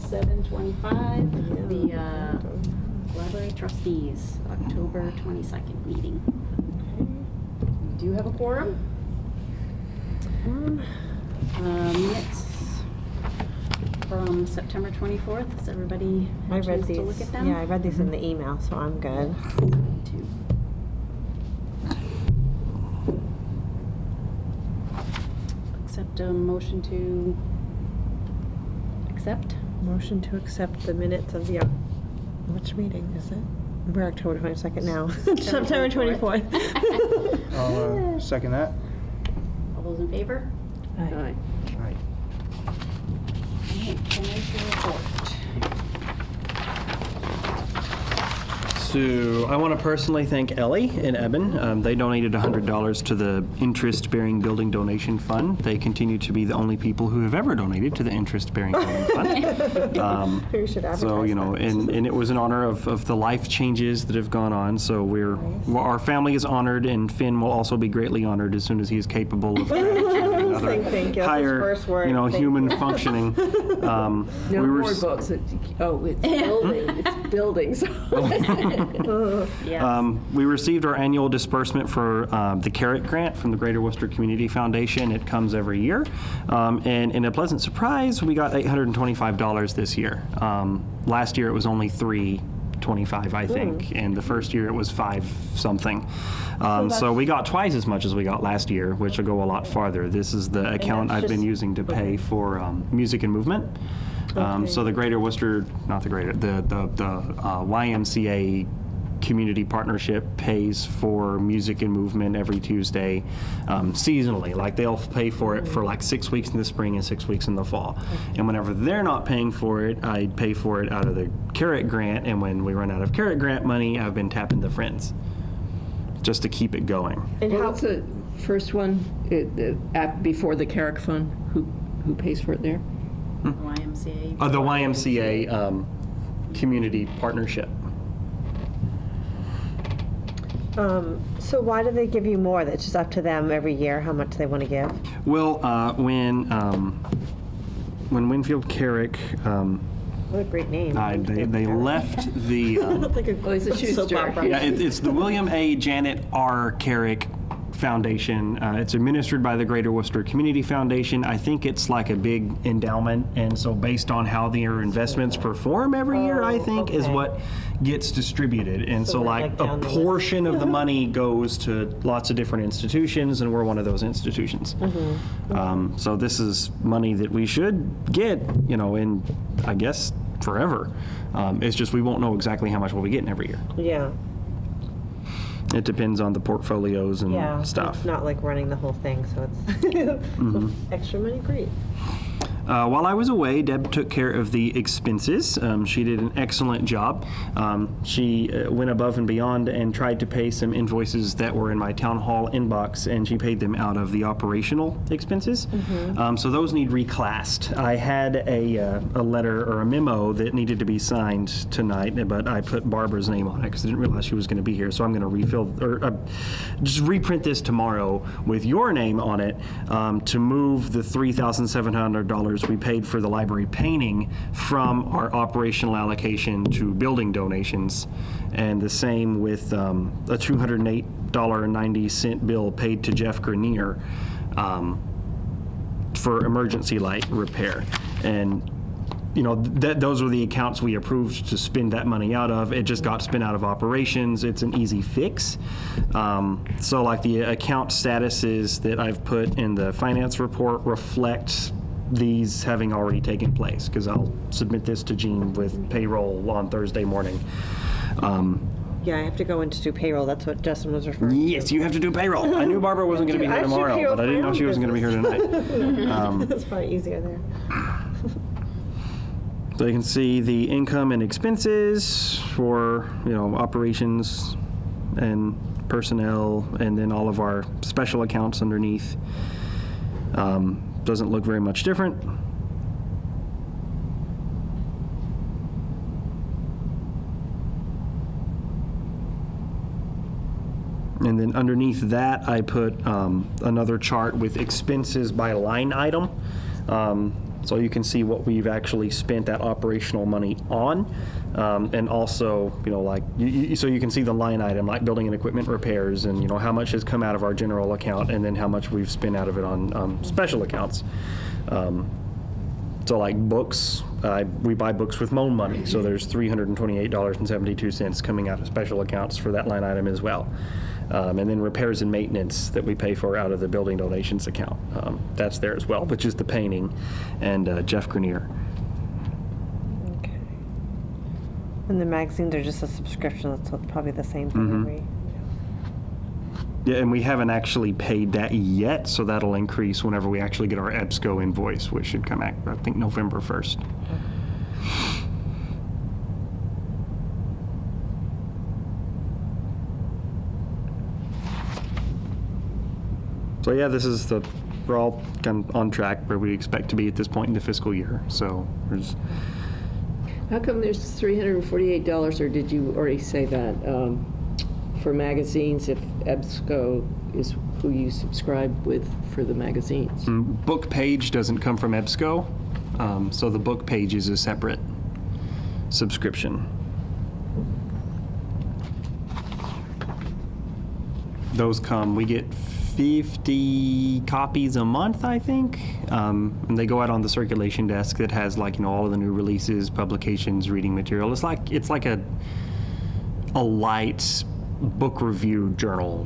7/25, the Library Trustees, October 22nd meeting. We do have a quorum. Minutes from September 24th. Has everybody had a chance to look at them? Yeah, I read these in the email, so I'm good. Me too. Accept a motion to accept. Motion to accept the minutes of the, which meeting is it? We're October 22nd now. September 24th. I'll second that. All those in favor? Aye. Aye. Financial report. So I want to personally thank Ellie and Eben. They donated $100 to the interest-bearing building donation fund. They continue to be the only people who have ever donated to the interest-bearing building fund. We should advertise So, you know, that. and it was in honor of the life changes that have gone on. So our family is honored, and Finn will also be greatly honored as soon as he is capable of another Thank you. That's his higher, first word. you know, Thank human you. functioning. No we were more books. It's building. It's buildings. Yes. We received our annual disbursement for the Carrot Grant from the Greater Worcester Community Foundation. It comes every year. And in a pleasant surprise, we got $825 this year. Last year it was only $325, I think, and the first year it was $5 something. So we got twice as much as we got last year, which will go a lot farther. This is the account that's I've been just- using to pay for music and movement. So the Greater Worcester, not the Greater, the YMCA community partnership pays for music and movement every Tuesday seasonally. Like they'll pay for it for like 6 weeks in the spring and 6 weeks in the fall. And whenever they're not paying for it, I pay for it out of the Carrot Grant. And when we run out of Carrot Grant money, I've been tapping the Friends just to keep it going. And Well, how, what's the first one before the Carrick Fund? Who pays for it there? YMCA. The YMCA community partnership. so why do they give you more? That's just up to them every year how much they want to give? Well, when Winfield Carrick, What a great name. they left the. Like a Oh, it's a shoe soap store. opera. Yeah, it's the William A. Janet R. Carrick Foundation. It's administered by the Greater Worcester Community Foundation. I think it's like a big endowment, and so based on how their investments perform every year, I think, is okay. what gets distributed. And So so we're, like like, a down the list. portion of the money goes to lots of different institutions, and we're one of those institutions. So this is money that we should get, you know, in, I guess, forever. It's just we won't know exactly how much we'll be getting every year. Yeah. It depends on the portfolios and Yeah. stuff. It's not like running the whole thing, so it's extra money, great. While I was away, Deb took care of the expenses. She did an excellent job. She went above and beyond and tried to pay some invoices that were in my town hall inbox, and she paid them out of the operational expenses. So those need reclassed. I had a letter or a memo that needed to be signed tonight, but I put Barbara's name on it because I didn't realize she was going to be here. So I'm going to refill or just reprint this tomorrow with your name on it to move the $3,700 we paid for the library painting from our operational allocation to building donations, and the same with a $208.90 bill paid to Jeff Grenier for emergency light repair. And you know, those were the accounts we approved to spend that money out of. It just got spent out of operations. It's an easy fix. So like the account statuses that I've put in the finance report reflect these having already taken place, because I'll submit this to Jean with payroll on Thursday morning. Yeah, I have to go in to do payroll. That's what Justin was referring to. Yes, you have to do payroll. I knew Barbara wasn't going to be here I should tomorrow, payroll but I didn't know she wasn't going to be here tonight. That's probably easier there. So you can see the income and expenses for, you know, operations and personnel, and then all of our special accounts underneath. Doesn't look very much different. And then underneath that, I put another chart with expenses by line item. So you can see what we've actually spent that operational money on. And also, like, so you can see the line item, like building and equipment repairs, and, how much has come out of our general account, and then how much we've spent out of it on special accounts. So like books, we buy books with Moan money, so there's $328.72 coming out of special accounts for that line item as well. And then repairs and maintenance that we pay for out of the building donations account. That's there as well, which is the painting and Jeff Grenier. Okay. And the magazines are just a subscription, so it's probably the same thing every. Yeah, and we haven't actually paid that yet, so that'll increase whenever we actually get our EBSCO invoice, which should come out, I think, November 1st. So yeah, we're all kind of on track where we expect to be at this point in the fiscal year. So there's. How come there's $348, or did you already say that, for magazines if EBSCO is who you subscribe with for the magazines? Book page doesn't come from EBSCO, so the book page is a separate subscription. Those we get 50 copies a month, I think, and they go out on the circulation desk that has all of the new releases, publications, reading material. It's like a light book review journal.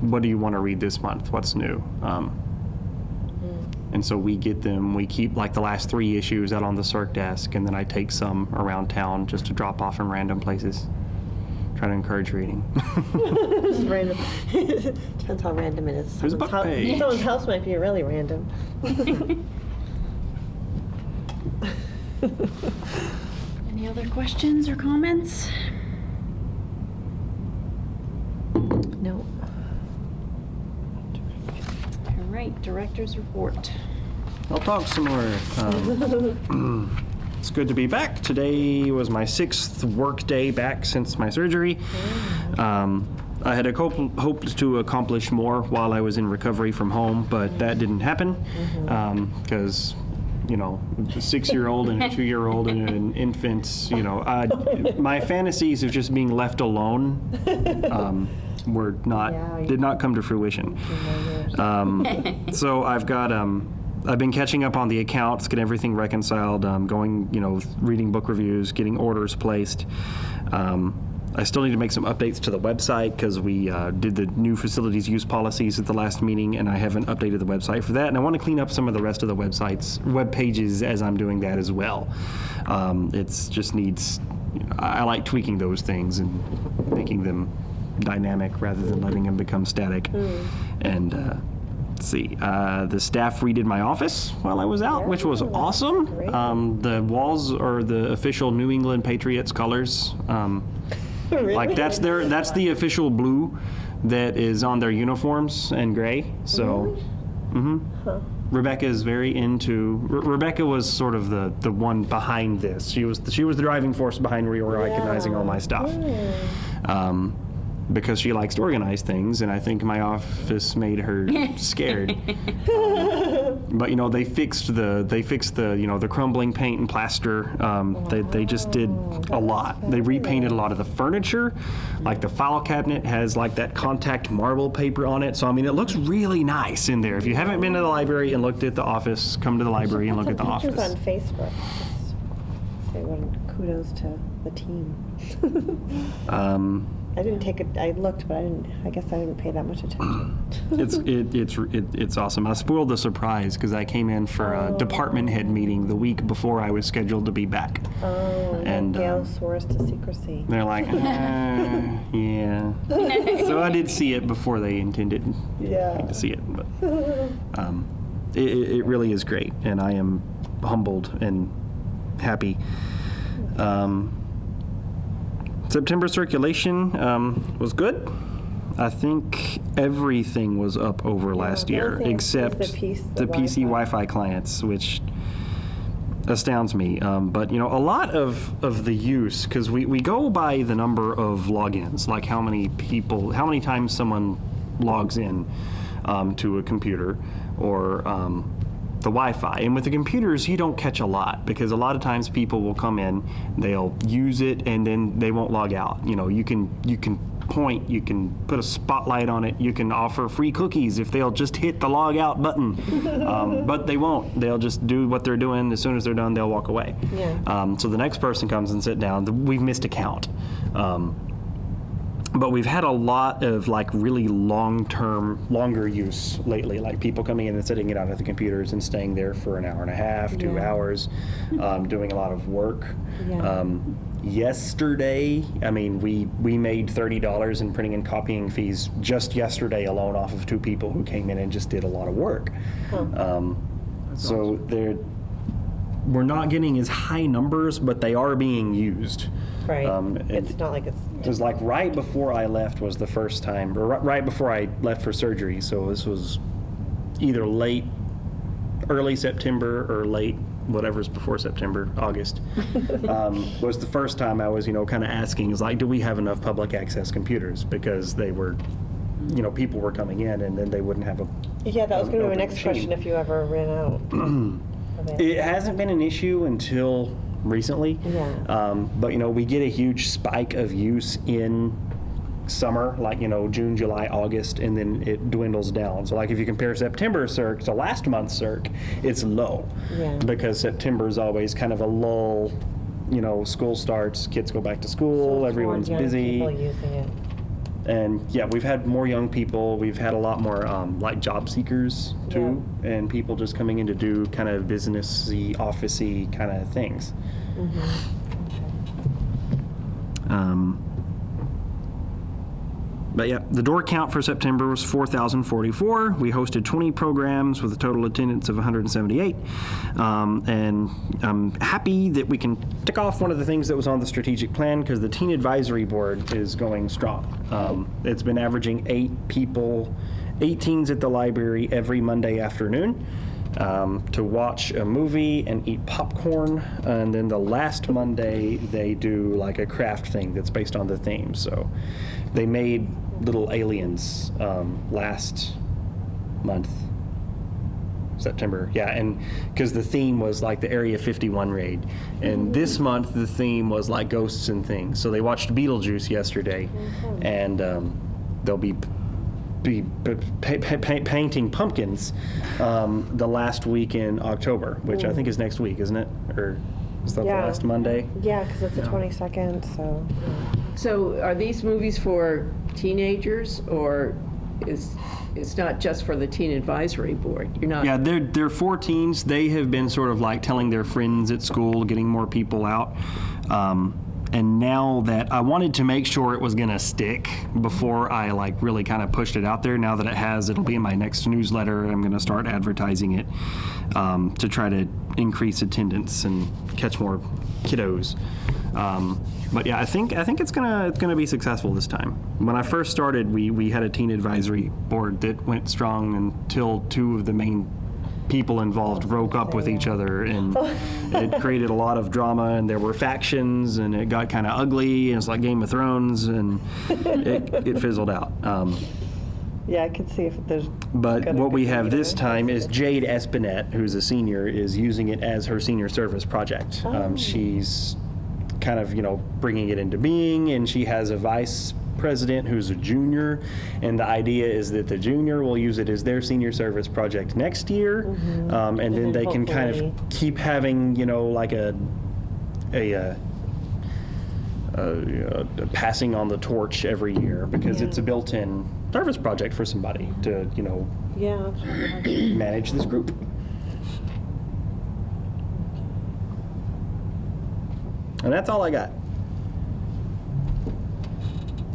What do you want to read this month? What's new? And so we get them. We keep the last 3 issues out on the circ desk, and then I take some around town just to drop off in random places. Try to encourage reading. Just random. Depends how random it is. There's a book page. Someone's house might be really random. Any other questions or comments? No. All right, director's report. I'll talk some more. It's good to be back. Today was my 6th work day back since my surgery. I had hoped to accomplish more while I was in recovery from home, but that didn't happen because, a 6-year-old and a 2-year-old and an infant, my fantasies of just being left alone did not come to fruition. So I've been catching up on the accounts, getting everything reconciled, reading book reviews, getting orders placed. I still need to make some updates to the website because we did the new facilities use policies at the last meeting, and I haven't updated the website for that. And I want to clean up some of the rest of the web pages as I'm doing that as well. It just needs, I like tweaking those things and making them dynamic rather than letting them become static. And let's see, the staff redid my office while I was out, which was awesome. The walls are the official New England Patriots colors. Really? That's the official blue that is on their uniforms and gray. So, Rebecca is very into. Rebecca was sort of the one behind this. She was the driving force behind reorganizing all my stuff. Because she likes to organize things, and I think my office made her scared. But they fixed the crumbling paint and plaster. They just did a lot. They repainted a lot of the furniture, like the file cabinet has that contact marble paper on it. So it looks really nice in there. If you haven't been to the library and looked at the office, come to the library and look at the office. Pictures on Facebook. Just say kudos to the team. I didn't take it. I looked, but I guess I didn't pay that much attention. It's awesome. I spoiled the surprise because I came in for a department head meeting the week before I was scheduled to be back. Oh, and Gail swore us to secrecy. They're like, yeah. So I did see it before they intended to see it, but it really is great, and I am humbled and happy. September circulation was good. I think everything was up over last year except the PC Wi-Fi clients, which astounds me. But a lot of the use, because we go by the number of logins, like how many times someone logs in to a computer, or Wi-Fi. And with the computers, you don't catch a lot because a lot of times people will come in, they'll use it, and then they won't log out. You know, you can point, you can put a spotlight on it, you can offer free cookies if they'll just hit the log out button. But they won't. They'll just do what they're doing. As soon as they're done, they'll walk away. Yeah. So the next person comes and sit down. We've missed a count. But we've had a lot of like really longer use lately, like people coming in and sitting it out at the computers and staying there for an hour and a half, 2 Yeah. hours, doing a lot of work. Yeah. Yesterday, I mean, we made $30 in printing and copying fees just yesterday alone off of 2 people who came in and just did a lot of work. So we're not getting as high numbers, but they are being used. Right. and It's not like it's. It was like right before I left was the first time, or right before I left for surgery. So this was either early September or late, whatever's before September, August, was the first time I was, kind of asking, is like, do we have enough public access computers? Because they were, people were coming in and then they wouldn't have a. Yeah, that was going to be my open next machine. question if you ever ran out. of it. It hasn't been an issue until recently. Yeah. But we get a huge spike of use in summer, like June, July, August, and then it dwindles down. So like if you compare September circ to last month's circ, it's low. Yeah. Because September is always kind of a lull. School starts, kids go back to school, So it's everyone's more young busy. people using it. And yeah, we've had more young people. We've had a lot more like job seekers too, and people just coming in to do kind of businessy, officey kind of things. But yeah, the door count for September was 4,044. We hosted 20 programs with a total attendance of 178. And I'm happy that we can tick off one of the things that was on the strategic plan because the Teen Advisory Board is going strong. It's been averaging 8 teens at the library every Monday afternoon to watch a movie and eat popcorn. And then the last Monday, they do like a craft thing that's based on the theme. So they made little aliens last month, September. Yeah, and because the theme was like the Area 51 raid. And this month, the theme was like ghosts and things. So they watched Beetlejuice yesterday, and they'll be painting pumpkins the last week in October, which I think is next week, isn't it? Or is that Yeah. the last Monday? Yeah, because it's the 22nd, so. So are these movies for teenagers, or it's not just for the Teen Advisory Board? You're not. Yeah, they're for teens. They have been sort of like telling their friends at school, getting more people out. And now that I wanted to make sure it was going to stick before I like really kind of pushed it out there. Now that it has, it'll be in my next newsletter. I'm going to start advertising it to try to increase attendance and catch more kiddos. But yeah, I think it's gonna be successful this time. When I first started, we had a teen advisory board that went strong until 2 of the main people involved broke up with each other, and it created a lot of drama, and there were factions, and it got kind of ugly, and it's like Game of Thrones, and it fizzled out. Yeah, I can see if there's. But gonna what be we have this either. time is Jade Espinette, who's a senior, is using it as her senior service project. She's kind of, bringing it into being, and she has a vice president who's a junior, and the idea is that the junior will use it as their senior service project next year, and then then they can kind of hopefully- keep having, like a passing on the torch every year because it's a built-in service project for somebody to, Yeah. absolutely. manage this group. And that's all I got.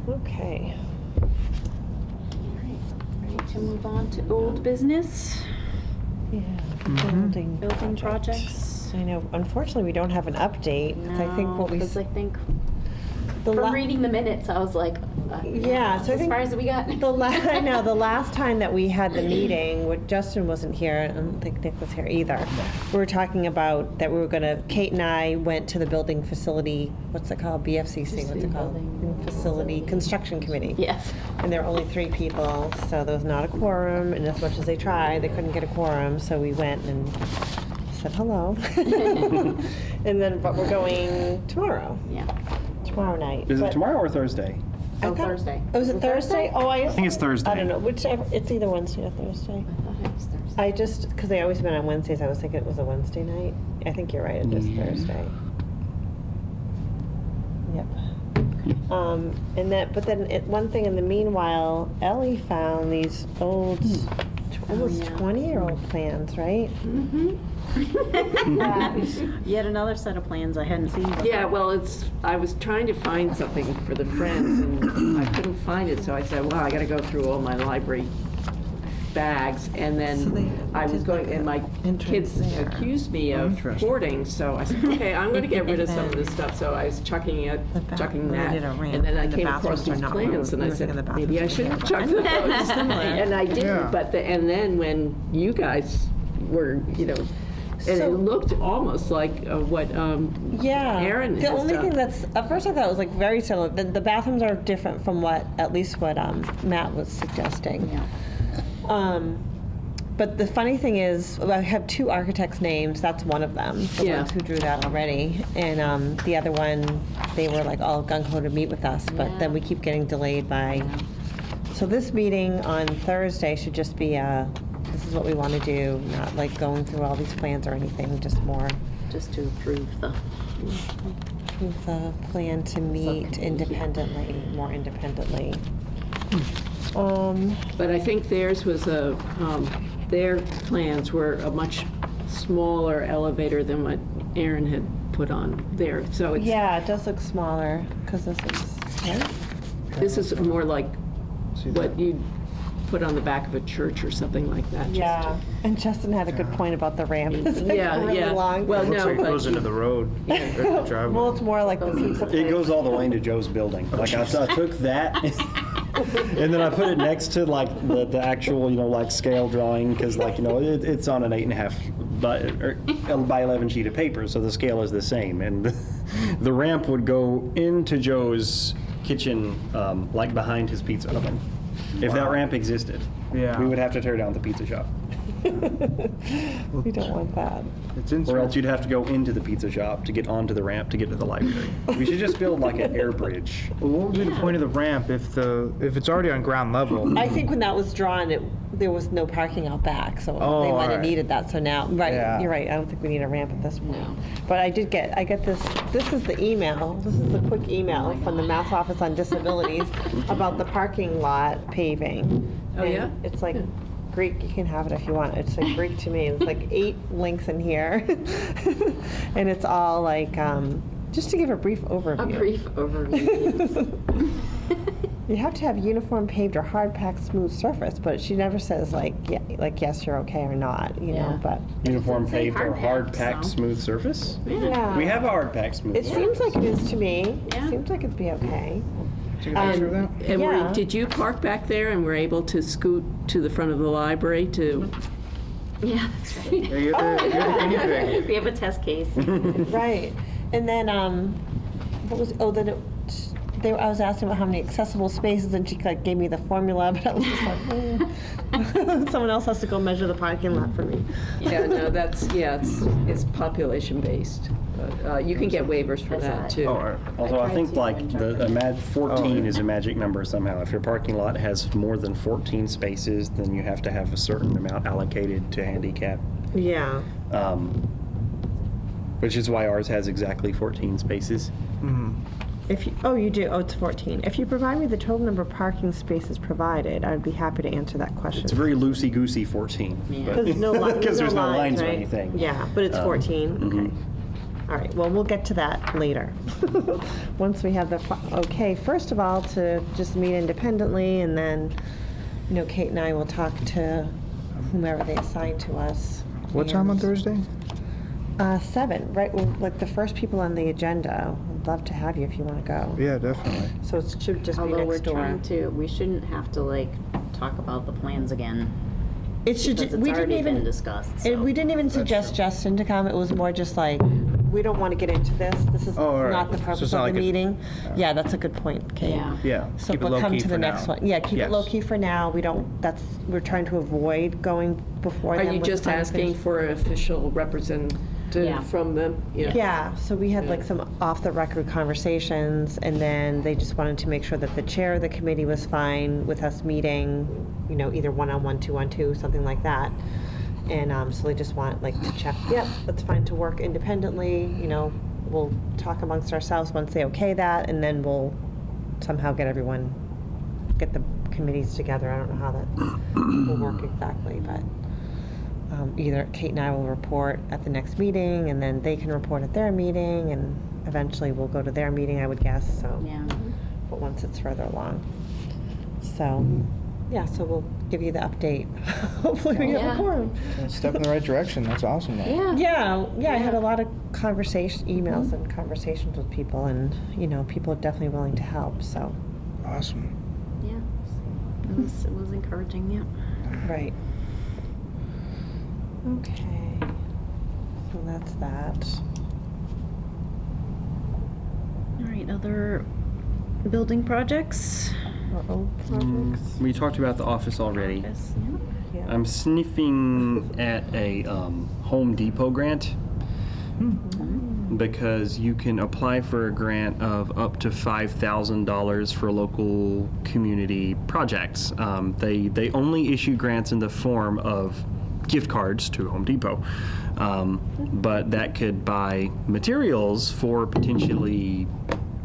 Okay. Ready to move on to old business, Yeah. building projects. I know. Unfortunately, we don't have an update. 'Cause I think what we. Because I think the from la- reading the minutes, I was like, Yeah, so I As think far as we got. I know, the last time that we had the meeting, Justin wasn't here, and I don't think Nick was here either. We were talking about that we were gonna, Kate and I went to the building facility, what's it called, BFCC, what's it called? Facility Construction Committee. Yes. And there were only 3 people, so there was not a quorum, and as much as they tried, they couldn't get a quorum, so we went and said hello. And then, but we're going tomorrow, Yeah. tomorrow night. Is it But tomorrow or Thursday? I Oh, thought- Thursday. Oh, is it Thursday? Oh, I think it's Thursday. I don't know, whichever, it's either Wednesday or Thursday. I thought it was Thursday. I just, because they always been on Wednesdays, I was thinking it was a Wednesday night. I think you're right, it is Thursday. Yep. And that, but then one thing in the meanwhile, Ellie found these old, almost yeah. 20-year-old plans, right? Mm-hmm. Yet another set of plans I hadn't seen before. Yeah, well, I was trying to find something for the Friends, and I couldn't find it, so I said, well, I gotta go through all my library bags, and So then they I was did going, like and a my entrance kids there. accused me of Interesting. hoarding, so I said, okay, I'm gonna get rid of some of this stuff, so I was chucking The bath- chucking they that, did a ramp, and then I and the came across bathrooms are these not plans, round. and We I were thinking said, the maybe I bathrooms were shouldn't handled. chuck those. Similar. And I didn't, Yeah. and then when you guys were, and So- it looked almost like what Yeah. Aaron The has only done. thing that's, at first I thought it was like very similar. The bathrooms are different from what, at least what Matt was suggesting. Yeah. But the funny thing is, I have 2 architects' names. That's one of them, the Yeah. ones who drew that already. And the other one, they were like all gung-ho to meet with us, but Yeah. then we keep getting delayed by. So this meeting on Thursday should just be this is what we want to do, not like going through all these plans or anything, just more Just to approve the. the plan to meet Subcommittee. independently, more independently. But I think theirs was their plans were a much smaller elevator than what Aaron had put on there. So it's, Yeah, it does look smaller, because this is, right? this is more like See that? what you'd put on the back of a church or something like that. just Yeah, and Justin had a good point about the ramp. It's like Yeah, really yeah. long. Well, Looks no, like it goes but into the road. or the Well, driveway. it's more like the pizza place. It goes all the way into Joe's building. Like I took that, and then I put it next to like the actual like scale drawing because it's on an 8.5 by 11 sheet of paper, so the scale is the same, and the ramp would go into Joe's kitchen, like behind his pizza oven. If that ramp existed, Yeah. we would have to tear down the pizza shop, We don't want that. It's or else interesting. you'd have to go into the pizza shop to get onto the ramp to get to the library. We should just build like an air bridge. Well, what would be the point of the ramp if it's already on ground level? I think when that was drawn, there was no parking out back, so Oh, they might have alright. needed that, so now, right, Yeah. you're right, I don't think we need a ramp at this point. But I get this is the email, this is the quick email from the Mass Office on Disabilities about the parking lot paving. Oh, And yeah? It's like Greek, you can have it if you want, it's like Greek to me, it's like 8 links in here. And it's all like, just to give a brief overview. A brief overview. You have to have uniform paved or hard packed smooth surface, but she never says like yes, you're okay or not, you Yeah. know, but Uniform say paved or hard-packed, hard-packed so. smooth surface? yeah. We have a hard-packed smooth It surface. seems like it is to me. Yeah. It seems like it'd be okay. Take a picture of that? And Yeah. did you park back there and were able to scoot to the front of the library to? Yeah, that's right. Yeah, you're the guinea pig. We have a test case. Right. And then what was I was asking about how many accessible spaces, and she like gave me the formula, but I was just like, someone else has to go measure the parking lot for me. Yeah, no, it's population based. But you can get waivers for that too. Oh, all right. Also, I tried think to like in the 14 Oh. is a magic number somehow. If your parking lot has more than 14 spaces, then you have to have a certain amount allocated to handicap, Yeah. which is why ours has exactly 14 spaces. Mhm. You do. Oh, it's 14. If you provide me the total number of parking spaces provided, I would be happy to answer that question. It's very loosey-goosey 14. Yeah. but- Because there's no lines or right? anything. Yeah, but it's 14. mhm. Okay. All right. Well, we'll get to that later. Once we have the okay. First of all, to just meet independently, and then, Kate and I will talk to whomever they assign to us. What time on And, Thursday? 7, right? Well, like the first people on the agenda. I'd love to have you if you want to go. Yeah, definitely. So it should just be Although we're next door. trying to, we shouldn't have to like talk about the plans again. It should. Because We it's didn't already been even. discussed, so. We didn't even suggest true. Justin to come. It was more just like, we don't want to get into this. This is Oh, all right. not the So purpose it's of not the like a- meeting. Yeah, that's a good point, Kate. Yeah. Yeah. So keep it we'll come low-key to the for next now. one. Yeah, keep Yes. it low key for now. We're trying to avoid going before Are them you with just asking conversation. for an official representative Yeah. from them? Yeah, so we had Yeah. like some off-the-record conversations, and then they just wanted to make sure that the chair of the committee was fine with us meeting, either one-on-one, two-on-two, something like that. And so they just want like to check, yep, that's fine to work independently, we'll talk amongst ourselves once they okay that, and then we'll somehow get the committees together. I don't know how that will work exactly, but either Kate and I will report at the next meeting, and then they can report at their meeting, and eventually we'll go to their meeting, I would guess, so. Yeah. But once it's further along. So, yeah, so we'll give you the update. Hopefully we have Yeah. a quorum. Step in the right direction. That's awesome, though. Yeah. Yeah, I had a lot of emails and conversations with people, and, people are definitely willing to help, so. Awesome. Yeah. It was encouraging, yeah. Right. Okay. So that's that. All right, other building projects? Or old projects? We talked about the office already. Yes, yeah. Yeah. I'm sniffing at a Home Depot grant because you can apply for a grant of up to $5,000 for local community projects. They only issue grants in the form of gift cards to Home Depot, but that could buy materials for potentially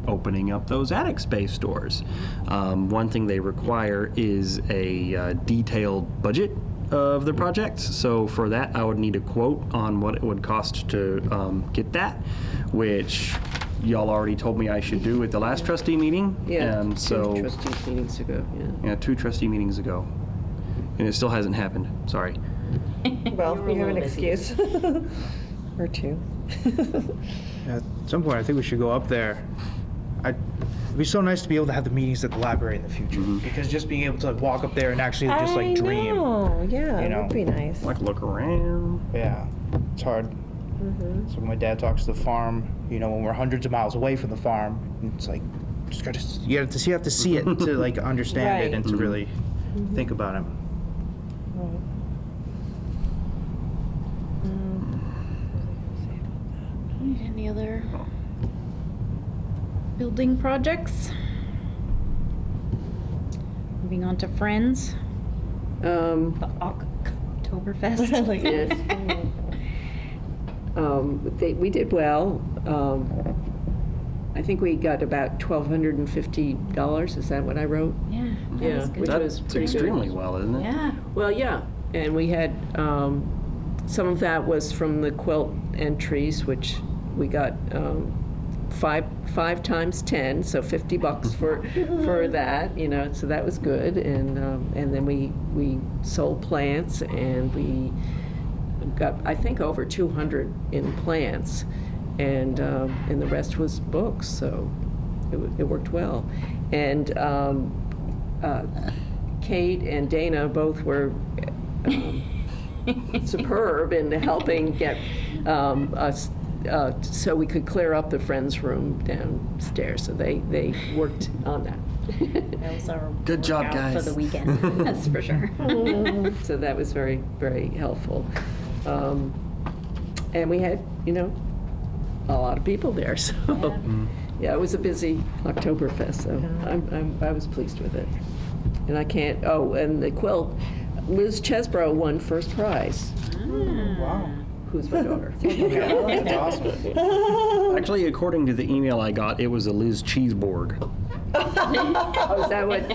opening up those attic space doors. One thing they require is a detailed budget of the project. So for that, I would need a quote on what it would cost to get that, which y'all already told me I should do at the last trustee meeting. Yeah, And so, 2 trustees meetings ago, yeah. 2 trustee meetings ago. And it still hasn't happened. Sorry. Well, were a you have an little busy. excuse. Or 2. At some point, I think we should go up there. It'd be so nice to be able to have the meetings at the library in the future, because just being able to like walk up there and actually just like dream. know. Yeah, you it know. would be nice. Like, look around. Yeah, it's hard. So when my dad talks to the farm, when we're hundreds of miles away from the farm, it's like you have to see it to like understand Right. it and to really think about it. Any other building projects? Moving on to Friends, Um, the Oktoberfest. yes. We did well. I think we got about $1,250. Is that what I wrote? Yeah, that Yeah, was good. which That's was pretty good. extremely well, isn't it? Yeah. Well, yeah, and we had, some of that was from the quilt entries, which we got, 5 times 10, so $50 for that, so that was good. And then we sold plants, and we got, I think, over 200 in plants, and the rest was books, so it worked well. And Kate and Dana both were superb in helping get us so we could clear up the Friends room downstairs. So they worked on that. That was our Good job, workout for guys. the weekend. That's for sure. So that was very, very helpful. And we had, a lot of people there. So yeah, it was a busy Oktoberfest. So I was pleased with it. And I can't. Oh, and the quilt, Liz Chesbrough won first prize. Wow. Who's my daughter? That's awesome. Actually, according to the email I got, it was a Liz Cheeseborg. Oh, is that what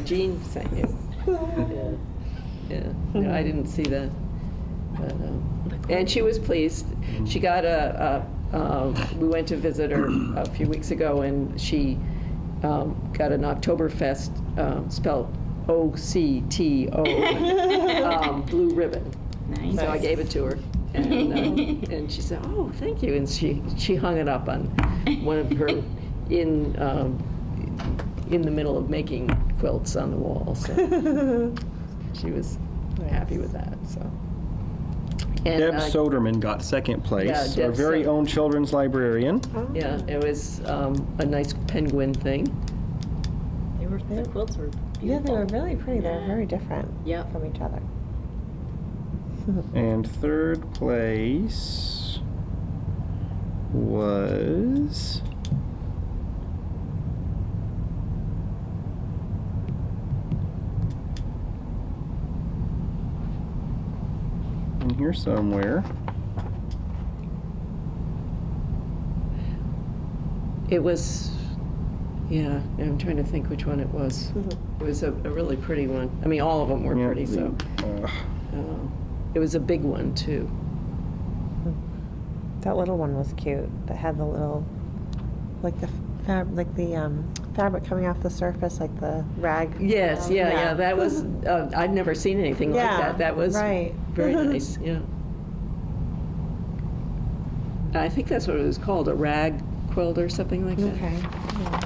Jean sent you? Yeah. No, I didn't see that. But, and she was pleased. She got we went to visit her a few weeks ago, and she got an Oktoberfest spelled OCTO blue ribbon. Nice. So I gave it to her. And she said, "Oh, thank you," and she hung it up on one of her in the middle of making quilts on the wall. So she was happy with that. So. And, Deb Soderman got second place, Yeah, our Deb very own children's librarian. Yeah, it was a nice penguin thing. The quilts were beautiful. Yeah, they were really pretty. They were very different Yep. from each other. And third place was in here somewhere. It was, yeah, I'm trying to think which one it was. It was a really pretty one. I mean, all of them were Yeah, pretty, so. It was a big one, too. That little one was cute. That had the little, like the fabric coming off the surface, like the rag. Yes, yeah, that was, I'd never seen anything like Yeah, that. That was right. very nice, yeah. I think that's what it was called, a rag quilt or something like that. Okay. Yeah.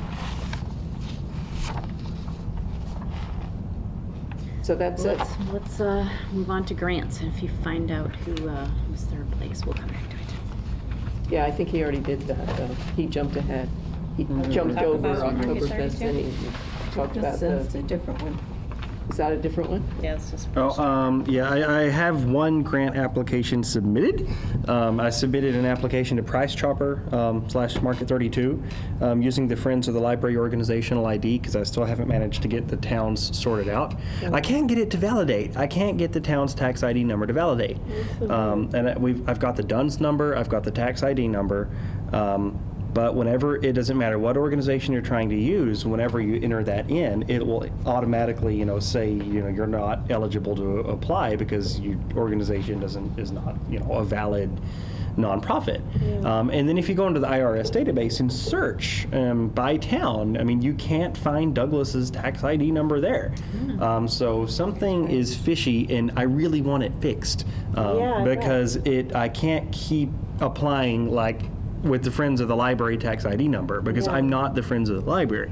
So that's it. Let's move on to grants. If you find out who's third place, we'll come back to it. Yeah, I think he already did that, though. He jumped ahead. He jumped Talk over about Market Oktoberfest 32? and he talked about That's the, a different one. is that a different one? Yeah, it's just. Yeah, I have one grant application submitted. I submitted an application to Price Chopper / Market 32 using the Friends of the Library organizational ID because I still haven't managed to get the towns sorted out. I can't get it to validate. I can't get the town's tax ID number to validate. I've got the DUNS number. I've got the tax ID number. But whenever, it doesn't matter what organization you're trying to use, whenever you enter that in, it will automatically, say, you're not eligible to apply because your organization is not, a valid nonprofit. And then if you go into the IRS database and search by town, I mean, you can't find Douglas's tax ID number there. So something is fishy, and I really want it fixed because I can't keep applying with the Friends of the Library tax ID number because I'm not the Friends of the Library.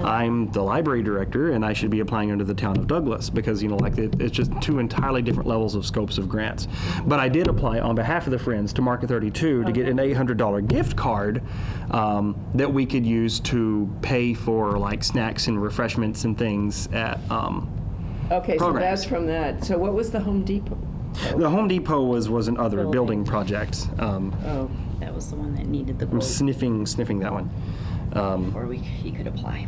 I'm the library director, and I should be applying under the town of Douglas because, it's just two entirely different levels of scopes of grants. But I did apply on behalf of the Friends to Market 32 to get an $800 gift card that we could use to pay for snacks and refreshments and things at Okay, so programs. that's from that. So what was the Home Depot? The Home Depot was an other building project. Oh, That was the one that needed the I'm quote sniffing that one. before he could apply,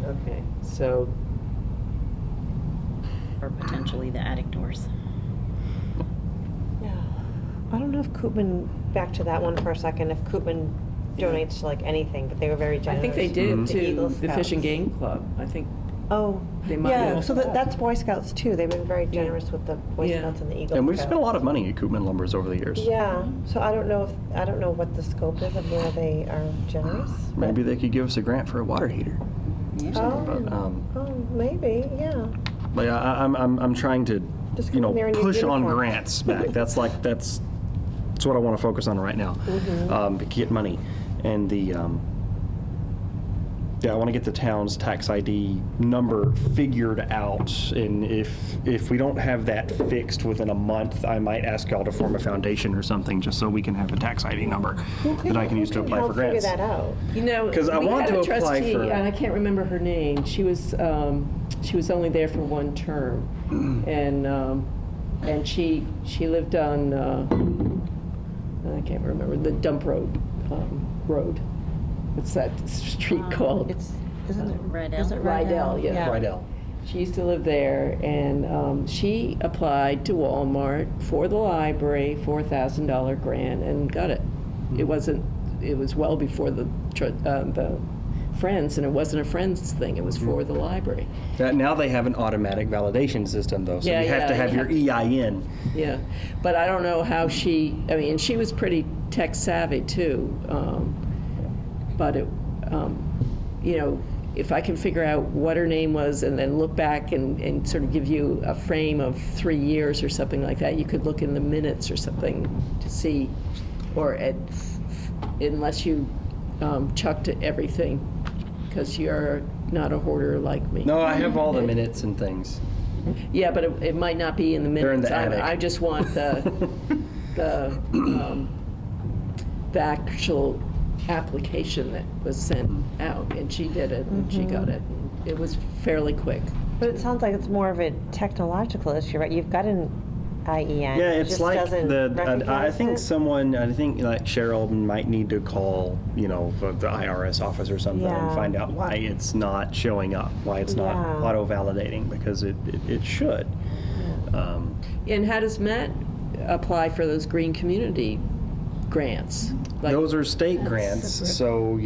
okay, so, or potentially the attic doors. Yeah. I don't know if Koopman, back to that one for a second, if Koopman donates to anything, but they were very I generous. think they did The to Eagle the Fish and Scouts. Game Club. I think, Oh, They might yeah, have. so that's Boy Scouts too. They've been very generous with the Boy Yeah. Scouts and the Eagle Scouts. And we've spent a lot of money at Koopman Lumbers over the years. Yeah, so I don't know what the scope is of where they are generous. but- Maybe they could give us a grant for a water heater. Oh, But, maybe, yeah. I'm trying to, Just come in there in your push on uniform. grants back. That's what I want to focus on right now. Get money, and I want to get the town's tax ID number figured out, and if we don't have that fixed within a month, I might ask y'all to form a foundation or something just so we can have a tax ID number that I can use to apply for grants. Figure that out. 'Cause I we want had to a apply trustee, for- and I can't remember her name. She was only there for one term, and she lived on I can't remember the dump road. What's that street called? Isn't it Rydell. Is it Rydell, yeah. Rydell. She used to live there, and she applied to Walmart for the library, $4,000 grant, and got it. It was well before the Friends, and it wasn't a Friends thing. It was for the library. Now they have an automatic validation system, though, so Yeah, you have to yeah, have you your have to- EIN. Yeah, but I don't know how and she was pretty tech savvy too. But if I can figure out what her name was and then look back and sort of give you a frame of 3 years or something like that, you could look in the minutes or something to see, or unless you chucked everything, because you're not a hoarder like me. No, I have all the minutes and things. Yeah, but it might not be in the They're in minutes. the attic. I just want the actual application that was sent out, and she did it, and she got it. It was fairly quick. But it sounds like it's more of a technological issue, right? You've got an IEN. Yeah, it it's just like doesn't I recognize think it? I think like Cheryl might need to call, the IRS office or something and Yeah. find out why it's not showing up, why it's not Yeah. auto-validating, because it should. And how does Matt apply for those green community grants? Like, Those are state grants, so,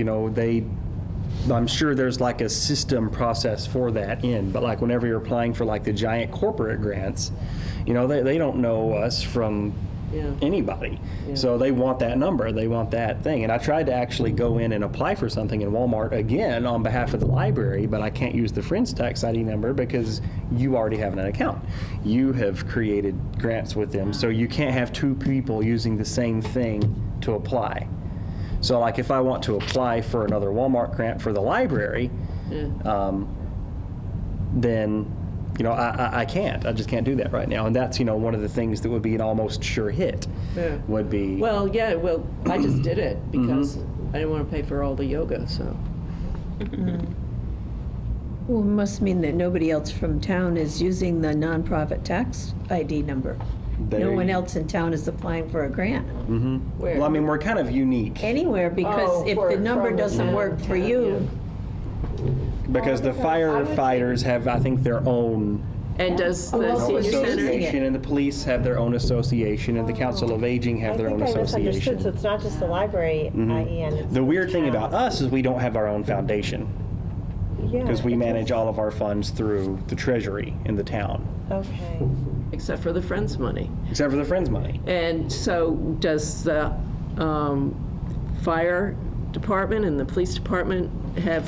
I'm sure there's like a system process for that but like whenever you're applying for like the giant corporate grants, they don't know us from Yeah. anybody. Yeah. So they want that number, they want that thing. And I tried to actually go in and apply for something in Walmart again on behalf of the library, but I can't use the Friends Tax ID number because you already have an account. You have created grants with them, so you can't have two people using the same thing to apply. So like if I want to apply for another Walmart grant for the library, then I can't. I just can't do that right now. And that's, one of the things that would be an almost sure hit Yeah. would be. Well, I just did it because I didn't want to pay for all the yoga, so. Well, it must mean that nobody else from town is using the nonprofit tax ID number. No one else in town is applying for a grant Where? Well, I mean, we're kind of unique anywhere, because Oh, if for- the number from the doesn't town, work for yeah. you, because the firefighters have, I think, their own And does the well, senior center? association, and the police have their own association, and the Council of Aging have their own I think I misunderstood, so association. it's not just the library IEN. it's The weird thing town. about us is we don't have our own foundation, Yeah, because we it manage does- all of our funds through the treasury in the town, Okay. Except for the Friends money. except for the Friends money. And so does the fire department and the police department have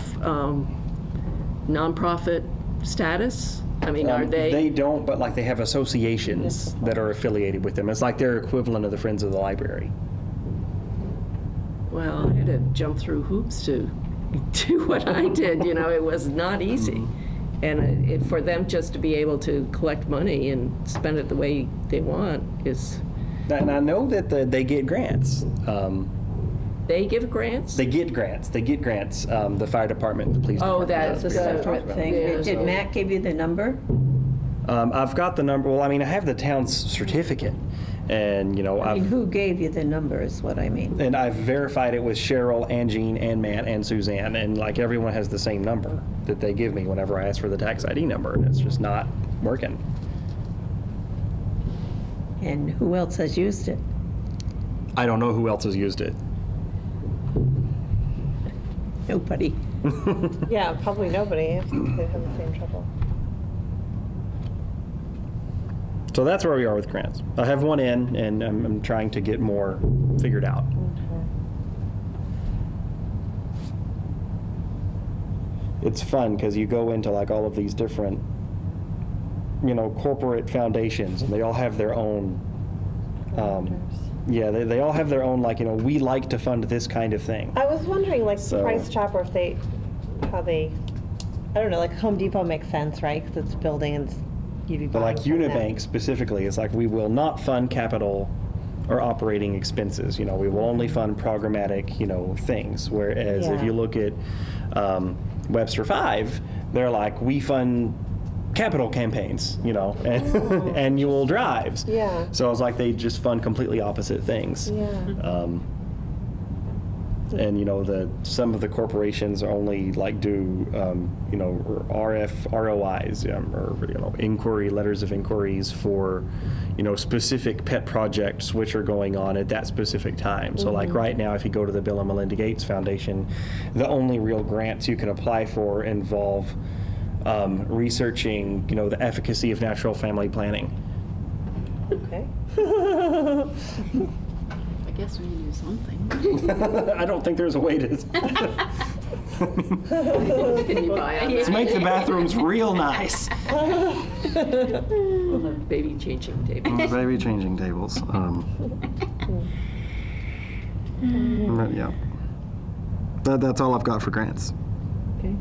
nonprofit status? I mean, are They they? don't, but like they have associations that are affiliated with them. It's like their equivalent of the Friends of the Library. Well, I had to jump through hoops to do what I did, it was not easy. And for them just to be able to collect money and spend it the way they want is, And I know that they get grants. they give grants? They get grants. The fire department, the police Oh, department. that's it's a separate thing. Yeah. Did Matt give you the number? I've got the number. Well, I mean, I have the town's certificate, and I mean, who gave you the number is what I mean. and I've verified it with Cheryl and Jean and Matt and Suzanne, and like everyone has the same number that they give me whenever I ask for the tax ID number, and it's just not working. And who else has used it? I don't know who else has used it. Nobody. Yeah, probably nobody. They have the same trouble. So that's where we are with grants. I have one in, and I'm trying to get more figured out. It's fun because you go into like all of these different, corporate foundations, and they all have their own. Yeah, they all have their own, like, we like to fund this kind of thing. I was wondering, like, So- Price Chopper, I don't know, like Home Depot makes sense, right? Because it's building and you'd be But like buying from them. Unibank specifically, it's like we will not fund capital or operating expenses. We will only fund programmatic, things. Whereas if Yeah. you look at Webster 5, they're like, we fund capital campaigns, and annual drives. Yeah. So it's like they just fund completely opposite things. Yeah. And some of the corporations only like do ROIs or inquiry letters of inquiries for specific pet projects which are going on at that specific time. So like right now, if you go to the Bill and Melinda Gates Foundation, the only real grants you can apply for involve researching the efficacy of natural family planning. Okay. I guess we need to do something. I don't think there's a way to Can you buy on Let's make the bathrooms real nice. We'll have baby changing tables. Baby changing tables. But yeah. That's all I've got for grants. Okay.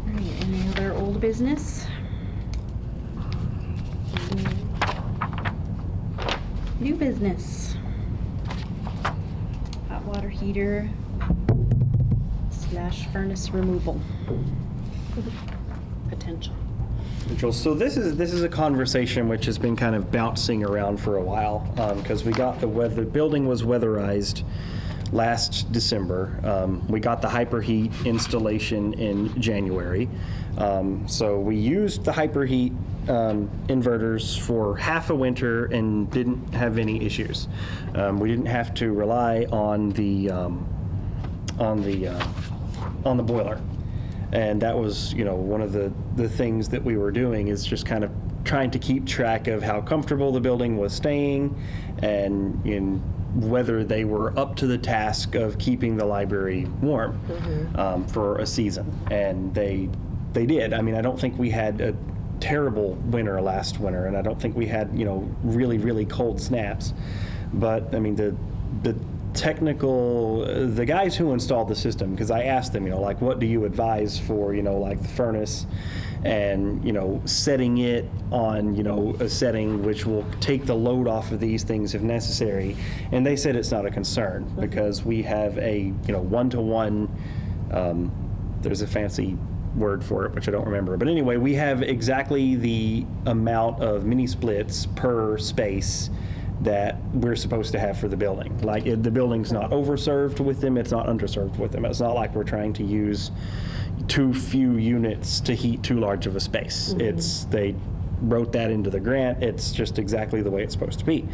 All right, any other old business? New business. Hot water heater / furnace removal. Potential. Mitchell, so this is a conversation which has been kind of bouncing around for a while because we got the building was weatherized last December. We got the hyperheat installation in January. So we used the hyperheat inverters for half a winter and didn't have any issues. We didn't have to rely on the boiler. And that was, one of the things that we were doing is just kind of trying to keep track of how comfortable the building was staying and whether they were up to the task of keeping the library warm for a season. And they did. I mean, I don't think we had a terrible winter last winter, and I don't think we had, really, really cold snaps. But, I mean, the guys who installed the system, because I asked them, what do you advise for, the furnace and, setting it on, a setting which will take the load off of these things if necessary. And they said it's not a concern because we have a, one-to-one, there's a fancy word for it, which I don't remember. But anyway, we have exactly the amount of mini splits per space that we're supposed to have for the building. Like the building's not overserved with them, it's not underserved with them. It's not like we're trying to use too few units to heat too large of a space. They wrote that into the grant. It's just exactly the way it's supposed to be.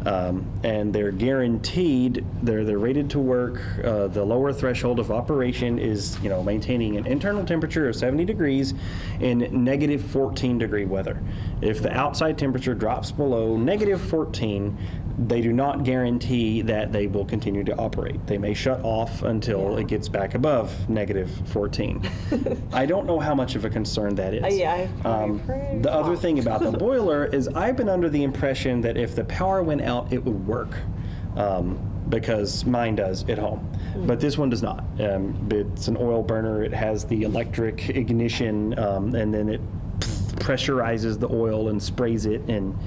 And they're guaranteed, they're rated to work. The lower threshold of operation is, maintaining an internal temperature of 70 degrees in negative 14 degree weather. If the outside temperature drops below negative 14, they do not guarantee that they will continue to operate. They may shut off until it gets back above negative 14. I don't know how much of a concern that is. I've heard The other thing about the boiler is I've been under the impression that if the power went out, it would work. Because mine does at home. But this one does not. It's an oil burner. It has the electric ignition, and then it pressurizes the oil and sprays it, and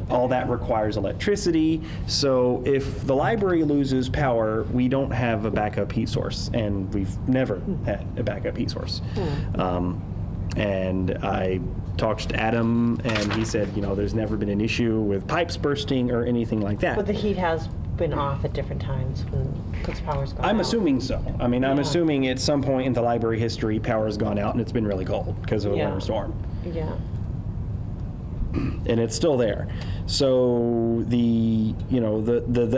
all that requires electricity. So if the library loses power, we don't have a backup heat source, and we've never had a backup heat source. And I talked to Adam, and he said, there's never been an issue with pipes bursting or anything like that. But the heat has been off at different times because power's gone out. I'm assuming so. I mean, I'm assuming at some point in the library history, power's gone out and it's been really cold because of a winter storm. Yeah. And it's still there. So the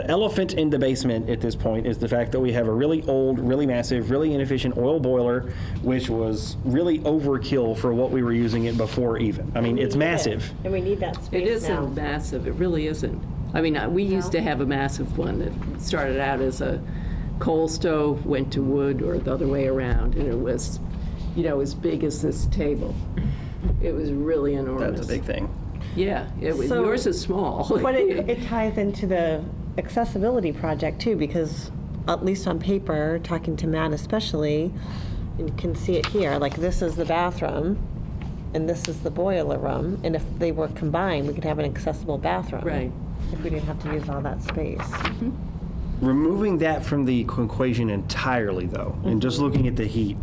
elephant in the basement at this point is the fact that we have a really old, really massive, really inefficient oil boiler, which was really overkill for what we were using it before even. I mean, it's massive. And we need that space It isn't now. massive, it really isn't. I mean, we used to have a massive one that started out as a coal stove, went to wood, or the other way around, and it was, as big as this table. It was really enormous. That's a big thing. Yeah, So- yours is small. But it ties into the accessibility project too, because at least on paper, talking to Matt especially, you can see it here, like this is the bathroom and this is the boiler room, and if they were combined, we could have an accessible bathroom. Right. If we didn't have to use all that space. Removing that from the equation entirely, though, and just looking at the heat,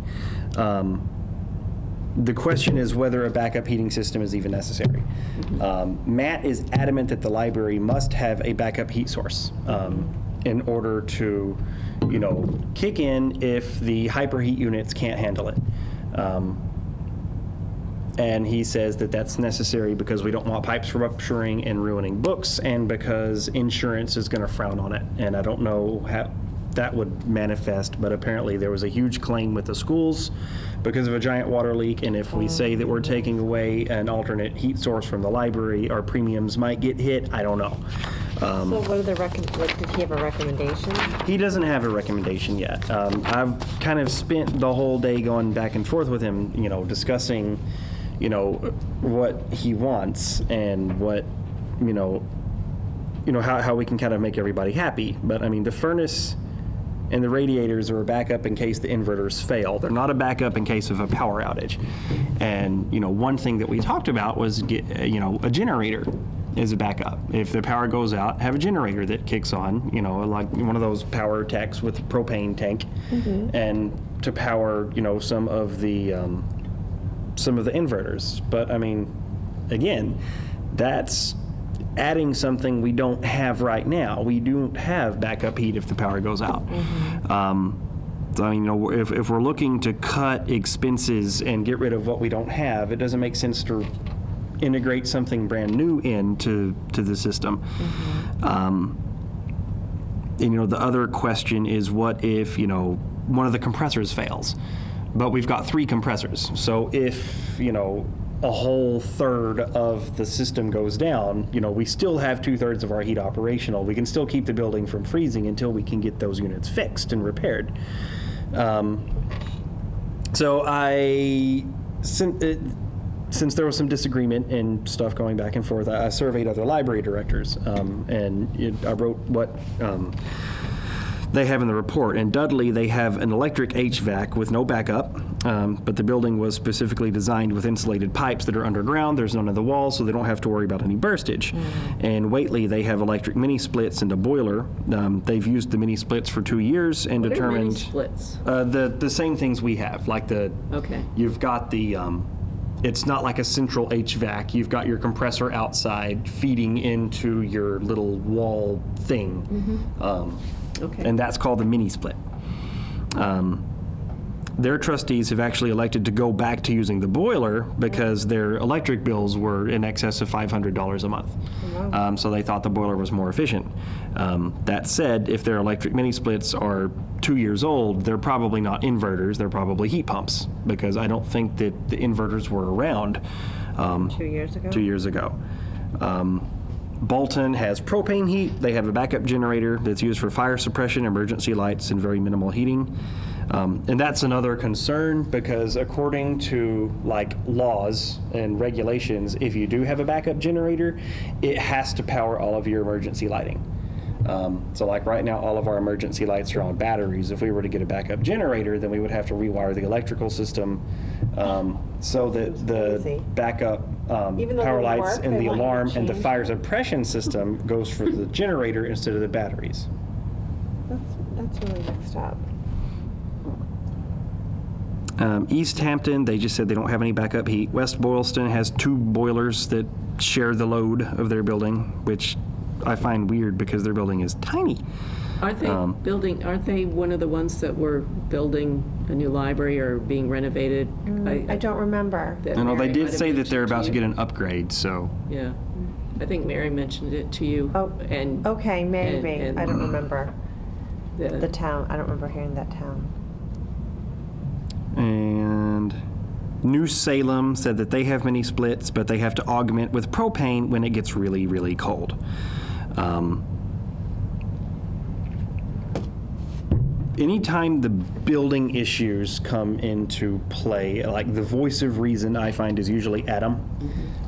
the question is whether a backup heating system is even necessary. Matt is adamant that the library must have a backup heat source in order to, kick in if the hyperheat units can't handle it. And he says that that's necessary because we don't want pipes rupturing and ruining books, and because insurance is going to frown on it. And I don't know that would manifest, but apparently there was a huge claim with the schools because of a giant water leak, and if we say that we're taking away an alternate heat source from the library, our premiums might get hit. I don't know. So what are the did he have a recommendation? He doesn't have a recommendation yet. I've kind of spent the whole day going back and forth with him, discussing, what he wants and what, how we can kind of make everybody happy. But I mean, the furnace and the radiators are a backup in case the inverters fail. They're not a backup in case of a power outage. And, one thing that we talked about was, a generator is a backup. If the power goes out, have a generator that kicks on, like one of those power techs with a propane tank, and to power, some of the inverters. But I mean, again, that's adding something we don't have right now. We don't have backup heat if the power goes out. So, I mean, if we're looking to cut expenses and get rid of what we don't have, it doesn't make sense to integrate something brand new into the system. The other question is, what if, one of the compressors fails? But we've got 3 compressors. So if, a whole third of the system goes down, we still have 2/3 of our heat operational. We can still keep the building from freezing until we can get those units fixed and repaired. Since there was some disagreement and stuff going back and forth, I surveyed other library directors, and I wrote what they have in the report. In Dudley, they have an electric HVAC with no backup, but the building was specifically designed with insulated pipes that are underground. There's none in the walls, so they don't have to worry about any burstage. And Whately, they have electric mini splits and a boiler. They've used the mini splits for 2 years and What are determined mini splits? the same things we have, like Okay. you've got the. It's not like a central HVAC. You've got your compressor outside feeding into your little wall thing. Okay. And that's called the mini split. Their trustees have actually elected to go back to using the boiler because their electric bills were in excess of $500 a month. So they thought the boiler was more efficient. That said, if their electric mini splits are 2 years old, they're probably not inverters, they're probably heat pumps, because I don't think that the inverters were around 2 years ago? 2 years ago. Bolton has propane heat. They have a backup generator that's used for fire suppression, emergency lights, and very minimal heating. And that's another concern, because according to laws and regulations, if you do have a backup generator, it has to power all of your emergency lighting. So right now, all of our emergency lights are on batteries. If we were to get a backup generator, then we would have to rewire the electrical system so that the Crazy. backup Even though power they lights work, and they the want you to alarm and the change fire suppression system goes for the generator instead of the batteries. That's really mixed up. East Hampton, they just said they don't have any backup heat. West Boylston has 2 boilers that share the load of their building, which I find weird because their building is tiny. Aren't they one of the ones that were building a new library or being renovated? I don't remember. that They Mary did might have say that they're mentioned about to get you. an upgrade, so. Yeah. I think Mary mentioned it to you. Oh, and Okay, maybe. and I don't remember the the, town. I don't remember hearing that town. And New Salem said that they have mini splits, but they have to augment with propane when it gets really, really cold. Anytime the building issues come into play, the voice of reason, I find, is usually Adam,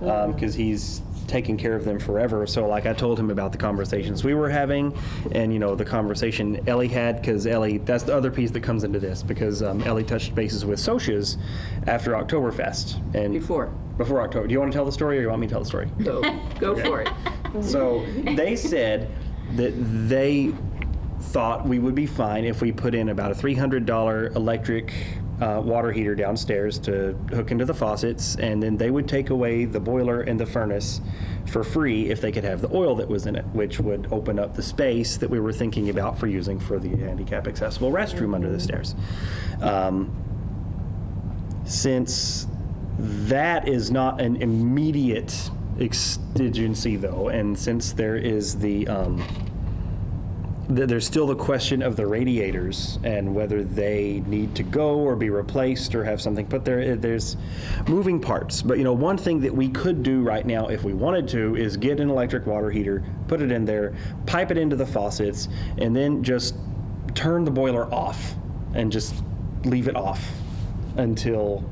because he's taken care of them forever. So I told him about the conversations we were having, and the conversation Ellie had, because Ellie, that's the other piece that comes into this, because Ellie touched bases with Socias after Oktoberfest. And before. Before October. Do you want to tell the story, or you want me to tell the story? Go for it. So they said that they thought we would be fine if we put in about a $300 electric water heater downstairs to hook into the faucets, and then they would take away the boiler and the furnace for free if they could have the oil that was in it, which would open up the space that we were thinking about for using for the handicap accessible restroom under the stairs. Since that is not an immediate exigency, though, and since there is the there's still the question of the radiators and whether they need to go or be replaced or have something put there. There's moving parts. But, one thing that we could do right now if we wanted to is get an electric water heater, put it in there, pipe it into the faucets, and then just turn the boiler off and just leave it off until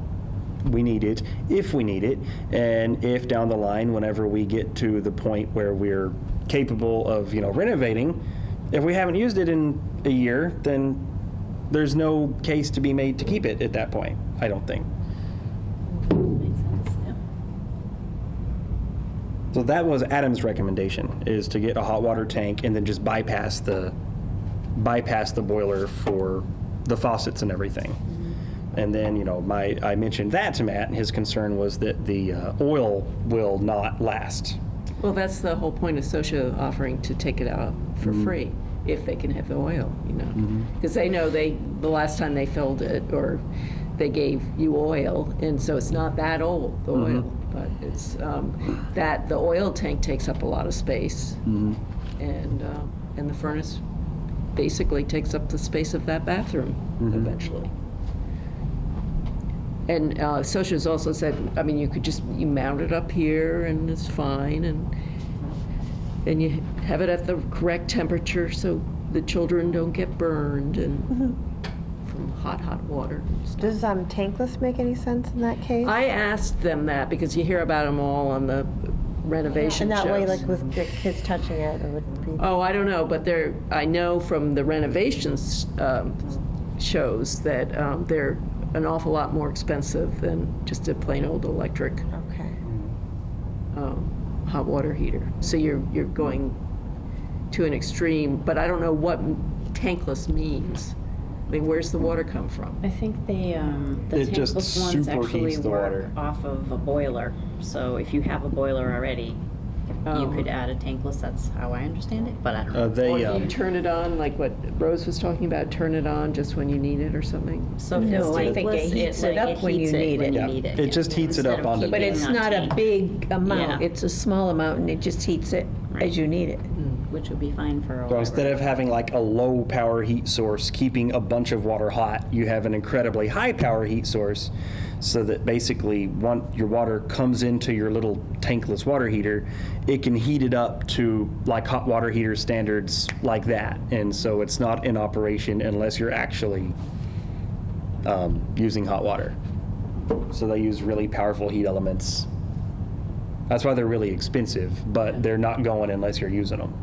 we need it, if we need it, and if down the line, whenever we get to the point where we're capable of, renovating, if we haven't used it in a year, then there's no case to be made to keep it at that point, I don't think. Makes sense, yeah. So that was Adam's recommendation, is to get a hot water tank and then just bypass the boiler for the faucets and everything. And then, I mentioned that to Matt, and his concern was that the oil will not last. Well, that's the whole point of SOCIA offering to take it out for free, if they can have the oil, Because they know the last time they filled it, or they gave you oil, and so it's not that old, the oil, but it's that the oil tank takes up a lot of space, and the furnace basically takes up the space of that bathroom eventually. And SOCIA's also said, you could you mount it up here and it's fine, and you have it at the correct temperature so the children don't get burned and from hot water. Does tankless make any sense in that case? I asked them that because you hear about them all on the renovation And that way, shows. like with the kids touching it, it would be. Oh, I don't know, but I know from the renovations shows that they're an awful lot more expensive than just a plain old electric Okay. hot water heater. So you're going to an extreme, but I don't know what tankless means. Where's the water come from? I think the It just tankless ones actually superheats the work water. off of a boiler. So if you have a boiler already, you could add a tankless. That's how I understand it, but I don't know. Or do you turn it on, like what Rose was talking about, turn it on just when you need it or something? So if No, it's I think it tankless, heats it up when you heats need when it. you need it. It just heats it up Instead of onto the- But keeping it's on not a tank, big amount, Yeah. it's a small amount, and it just heats it as you need it. which would be fine for a So while. instead of having like a low power heat source keeping a bunch of water hot, you have an incredibly high power heat source, so that basically once your water comes into your little tankless water heater, it can heat it up to like hot water heater standards like that. And so it's not in operation unless you're actually using hot water. So they use really powerful heat elements. That's why they're really expensive, but they're not going unless you're using them.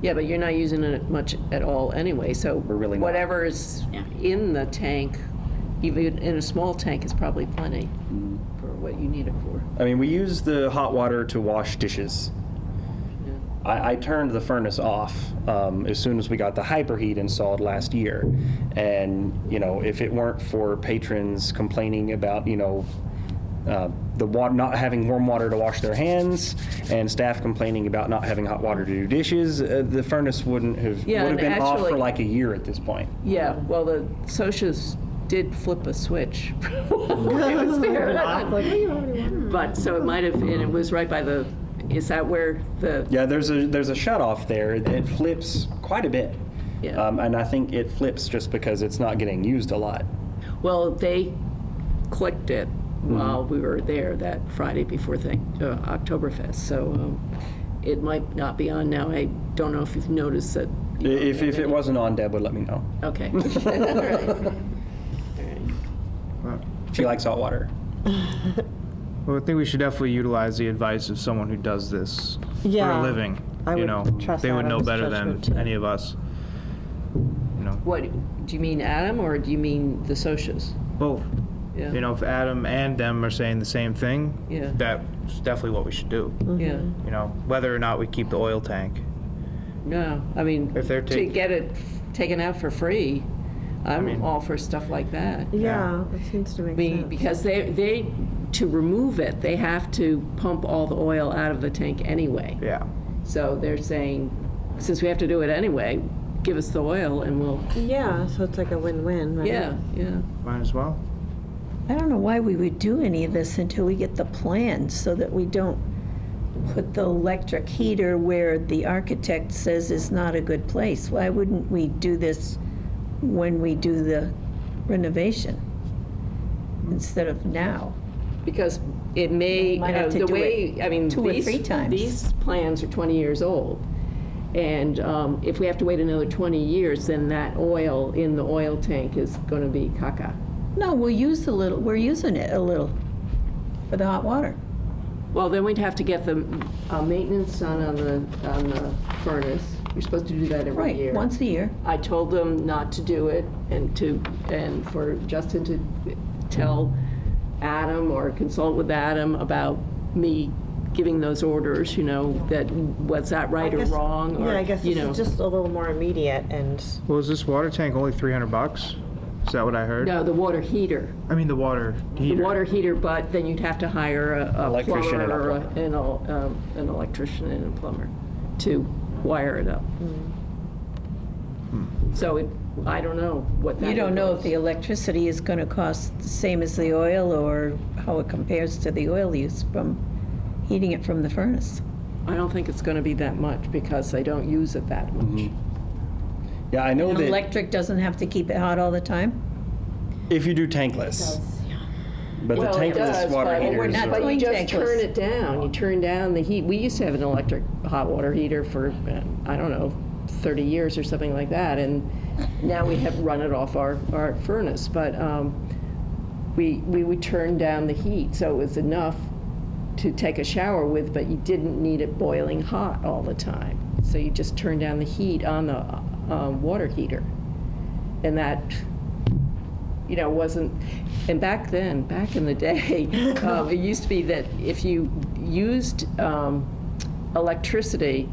Yeah, but you're not using it much at all anyway, so We're really not. whatever is Yeah. in the tank, even in a small tank, is probably plenty for what you need it for. I mean, we use the hot water to wash dishes. I turned the furnace off as soon as we got the hyperheat installed last year. And, if it weren't for patrons complaining about, the water, not having warm water to wash their hands, and staff complaining about not having hot water to do dishes, the furnace would have and been off for actually- like a year at this point. Yeah, well, the socias did flip a switch. It was there. But, so it might have, and it was right by is that where the, Yeah, there's a shut off there that flips quite a bit. Yeah. And I think it flips just because it's not getting used a lot. well, they clicked it while we were there that Friday before Oktoberfest, so it might not be on now. I don't know if you've noticed that. If it wasn't on, Deb would let me know. Okay. All right. All right. She likes hot water. Well, I think we should definitely utilize the advice of someone who does this for Yeah, a living. I would trust They would know Adam's better than judgment, too. any of us. What, do you mean Adam, or do you mean the socias? Both. Yeah. If Adam and them are saying the same thing, Yeah. that's definitely what we should do. Yeah. Whether or not we keep the oil tank. No, I mean, If they're to get it taken out for free, I'm mean- all for stuff like that. Yeah, it seems to make sense. Because they, to remove it, they have to pump all the oil out of the tank anyway. Yeah. So they're saying, since we have to do it anyway, give us the oil and we'll, Yeah, so it's like a win-win, right? yeah. Might as well. I don't know why we would do any of this until we get the plan, so that we don't put the electric heater where the architect says is not a good place? Why wouldn't we do this when we do the renovation instead of now? Because it may, Might have to the do way, it I mean, 2 or 3 times. these plans are 20 years old. And if we have to wait another 20 years, then that oil in the oil tank is going to be caca. No, we're using it a little for the hot water. Well, then we'd have to get the maintenance done on the furnace. You're supposed to do that every year. Right, once a year. I told them not to do it and for Justin to tell Adam or consult with Adam about me giving those orders, that was that right or wrong? Or, Yeah, I guess this is just a little more immediate and. Well, is this water tank only $300? Is that what I heard? No, the water heater. I mean the water heater. The water heater, but then you'd have to hire a Electrician and a plumber plumber. an electrician and a plumber to wire it up. So I don't know what that You don't would know if cost. the electricity is going to cost the same as the oil or how it compares to the oil use from heating it from the furnace. I don't think it's going to be that much because they don't use it that much. Yeah, I know And that electric doesn't have to keep it hot all the time? if you do tankless, but Well, the it tankless does, water but heaters. we're not But you doing just tankless. turn it down. You turn down the heat. We used to have an electric hot water heater for, I don't know, 30 years or something like that. And now we have run it off our furnace. But we would turn down the heat so it was enough to take a shower with, but you didn't need it boiling hot all the time. So you just turn down the heat on the water heater. And that, wasn't, and back then, back in the day, it used to be that if you used electricity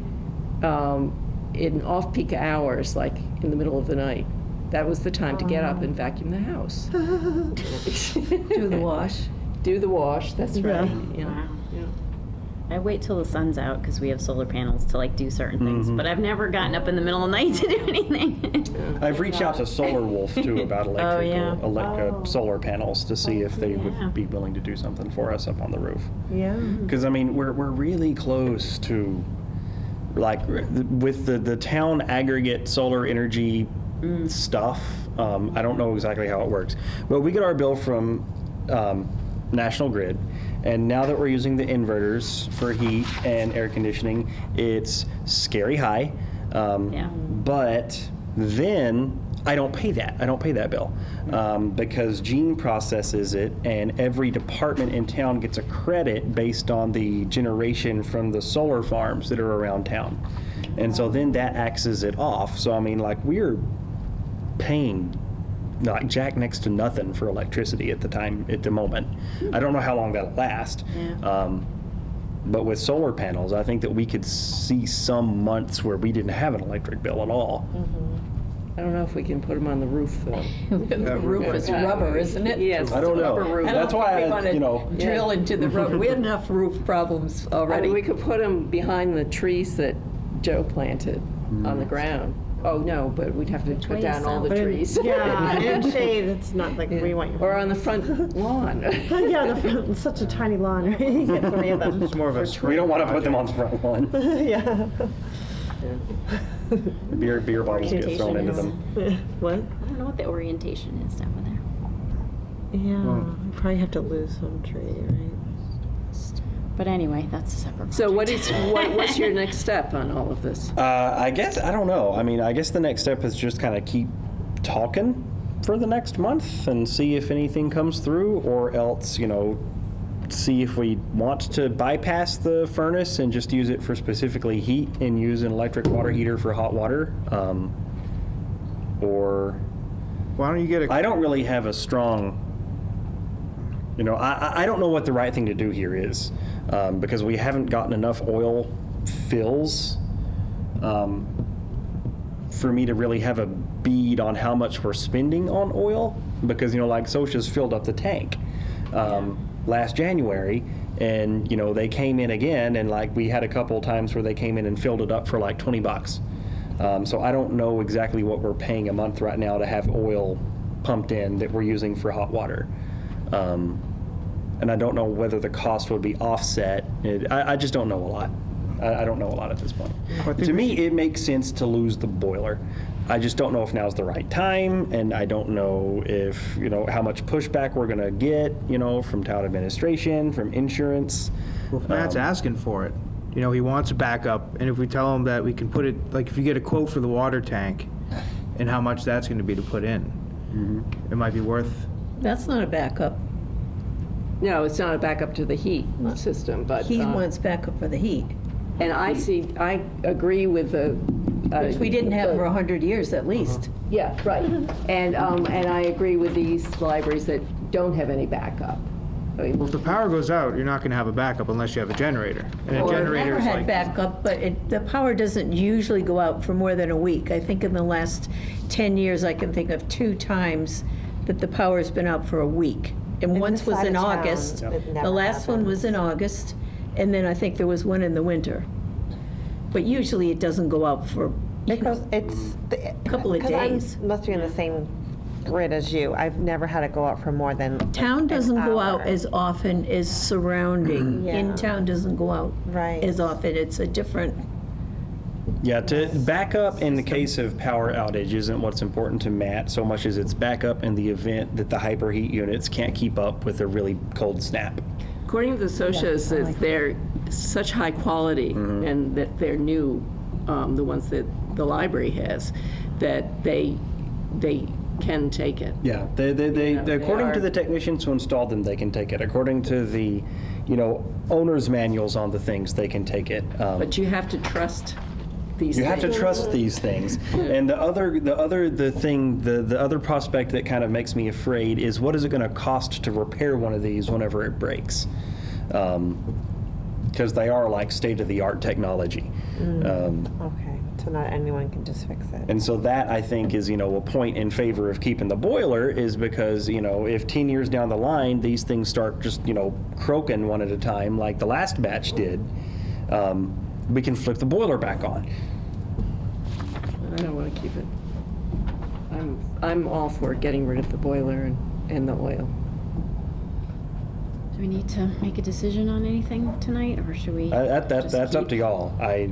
in off-peak hours, like in the middle of the night, that was the time to get up and vacuum the house. Do the wash? Do the wash, that's right. Wow. Yeah. I wait till the sun's out because we have solar panels to do certain things, but I've never gotten up in the middle of the night to do anything. I've reached out to Solar Wolf too about yeah. solar panels to see if they Yeah. would be willing to do something for us up on the roof. Yeah. Because I mean, we're really close to, with the town aggregate solar energy stuff. I don't know exactly how it works, but we get our bill from National Grid, and now that we're using the inverters for heat and air conditioning, it's scary high. Yeah. But then I don't pay that. I don't pay that bill because Gene processes it, and every department in town gets a credit based on the generation from the solar farms that are around town. And so then that axes it off. So I mean, we're paying jack next to nothing for electricity at the moment. I don't know how long that'll last. Yeah. But with solar panels, I think that we could see some months where we didn't have an electric bill at all. I don't know if we can put them on the roof, though. The roof is rubber, isn't it? Yes, I don't it's a know. rubber roof. That's why I want to drill into the roof. We have enough roof problems I already. mean, we could put them behind the trees that Joe planted on the ground. Oh, no, but we'd have to way cut is down all the south? trees. Yeah, and shade, it's not like we want your. Or on the front lawn. Yeah, the front, it's such a tiny lawn, right? You get 3 of them. It's more of a We spring don't want to put them project. on the front lawn. Yeah. Beer bottles get thrown into them. What? I don't know what the orientation is down there. Yeah, Well- you probably have to lose some tree, right? But anyway, that's a separate So project. what's your next step on all of this? I guess, I don't know. I mean, I guess the next step is just kind of keep talking for the next month and see if anything comes through, or else, see if we want to bypass the furnace and just use it for specifically heat and use an electric water heater for hot water. Or Why don't you get a I don't really have a strong, I don't know what the right thing to do here is, because we haven't gotten enough oil fills for me to really have a bead on how much we're spending on oil, because, Socia's filled up the tank last January, and, they came in again, and we had a couple times where they came in and filled it up for $20. So I don't know exactly what we're paying a month right now to have oil pumped in that we're using for hot water. and I don't know whether the cost would be offset. I just don't know a lot. I don't know a lot at this point. To me, it makes sense to lose the boiler. I just don't know if now's the right time, and I don't know if, how much pushback we're going to get, from town administration, from insurance. Well, if Matt's asking for it, he wants a backup, and if we tell him that we can put it, like if you get a quote for the water tank and how much that's going to be to put in, it might be worth. That's not a backup. No, it's not a backup to the heat system, but. He wants backup for the heat, And I agree with the. which we didn't have for 100 years at least. Yeah, right. And I agree with these libraries that don't have any backup. I mean, Well, if the power goes out, you're not going to have a backup unless you have a generator. And a Well, I've generator never is had like. backup, but the power doesn't usually go out for more than a week. I think in the last 10 years, I can think of 2 times that the power's been out for a week. And once this was side in of town, August. it The never last one was in August, and then I think there was one in the winter. But usually it doesn't go out for, Because it's. Couple of days. Must be in the same grid as you. I've never had it go out for more than. town an doesn't go out hour. as often as surrounding. Yeah. In-town doesn't go out Right. as often. It's a different, Yeah, to back up in the case of power outage isn't what's important to Matt so much as it's backup in the event that the hyperheat units can't keep up with a really cold snap. According to the socias, that they're such high quality and that they're new, the ones that the library has, that they can take it. Yeah, they according to are- the technicians who installed them, they can take it. According to the, owner's manuals on the things, they can take it. But you have to trust these You things. have to trust these things. And the other prospect that kind of makes me afraid is what is it going to cost to repair one of these whenever it breaks? Because they are like state-of-the-art technology. Okay, so not anyone can just fix it. And so that, I think, is, a point in favor of keeping the boiler is because, if 10 years down the line, these things start just, croaking one at a time like the last batch did, we can flip the boiler back on. I don't want to keep it. I'm all for getting rid of the boiler and the oil. Do we need to make a decision on anything tonight, or should we? That's just up to keep- y'all. I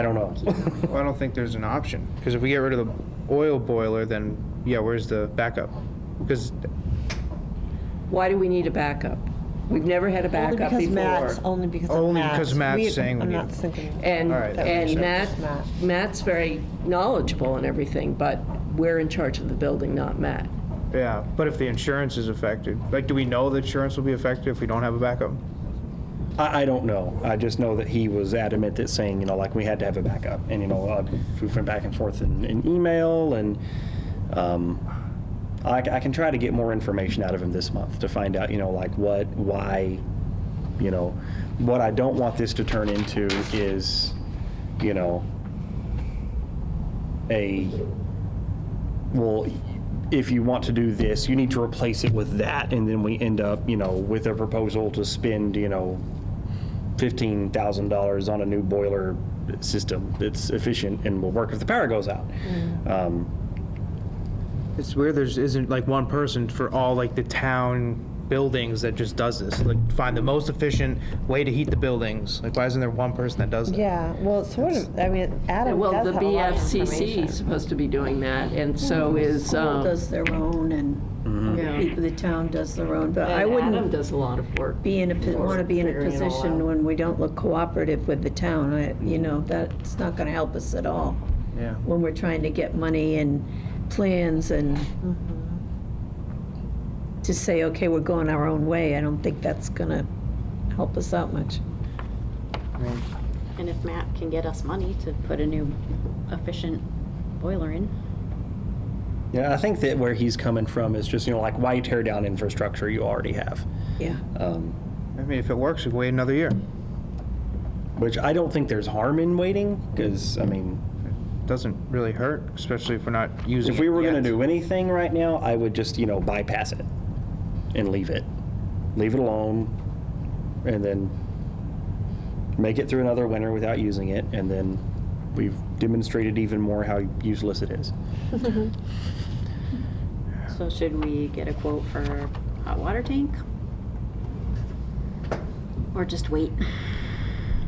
don't know. Well, I don't think there's an option, because if we get rid of the oil boiler, then, where's the backup? Because, Why do we need a backup? We've never had a backup before. Only because Only of Matt's. because Matt's We- saying we I'm need- not thinking. And, All right, that and makes sense. Matt's very knowledgeable and everything, but we're in charge of the building, not Matt. yeah, but if the insurance is affected, do we know the insurance will be affected if we don't have a backup? I don't know. I just know that he was adamant that saying, we had to have a backup. And, we went back and forth in email, and I can try to get more information out of him this month to find out, why, what I don't want this to turn into is, well, if you want to do this, you need to replace it with that, and then we end up, with a proposal to spend, $15,000 on a new boiler system that's efficient and will work if the power goes out. It's weird isn't one person for all the town buildings that just does this, find the most efficient way to heat the buildings. Why isn't there one person that does it? Yeah, well, it's sort of, Adam Well, does the have a lot of BFCC information. is supposed to be doing that, and so is, school does their own, and the town does their own, but I and Adam wouldn't does a lot of work. want to be in a figuring it all position out. when we don't look cooperative with the town. That's not going to help us at all Yeah. when we're trying to get money and plans and to say, okay, we're going our own way. I don't think that's going to help us out much. And if Matt can get us money to put a new efficient boiler in. Yeah, I think that where he's coming from is just, why tear down infrastructure you already have? Yeah. If it works, we can wait another year. Which I don't think there's harm in waiting, because, Doesn't really hurt, especially if we're not using it if we were going to yet. do anything right now, I would just, bypass it and leave it. Leave it alone, and then make it through another winter without using it, and then we've demonstrated even more how useless it is. So should we get a quote for hot water tank? Or just wait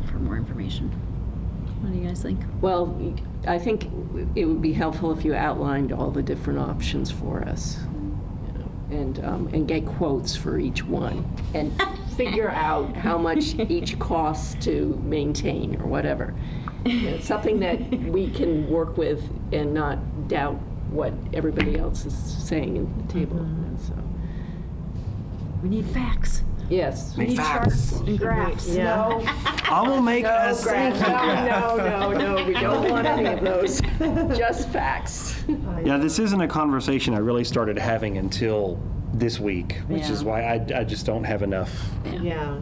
for more information? What do you guys think? Well, I think it would be helpful if you outlined all the different options for us, and get quotes for each one, and figure out how much each costs to maintain or whatever. Something that we can work with and not doubt what everybody else is saying at the table. And so, We need facts. yes. We need charts and graphs. No, I will make a thank you graph. No, we don't want any of those. Just facts. Yeah, this isn't a conversation I really started having until this week, which is Yeah. why I just don't have enough. Yeah.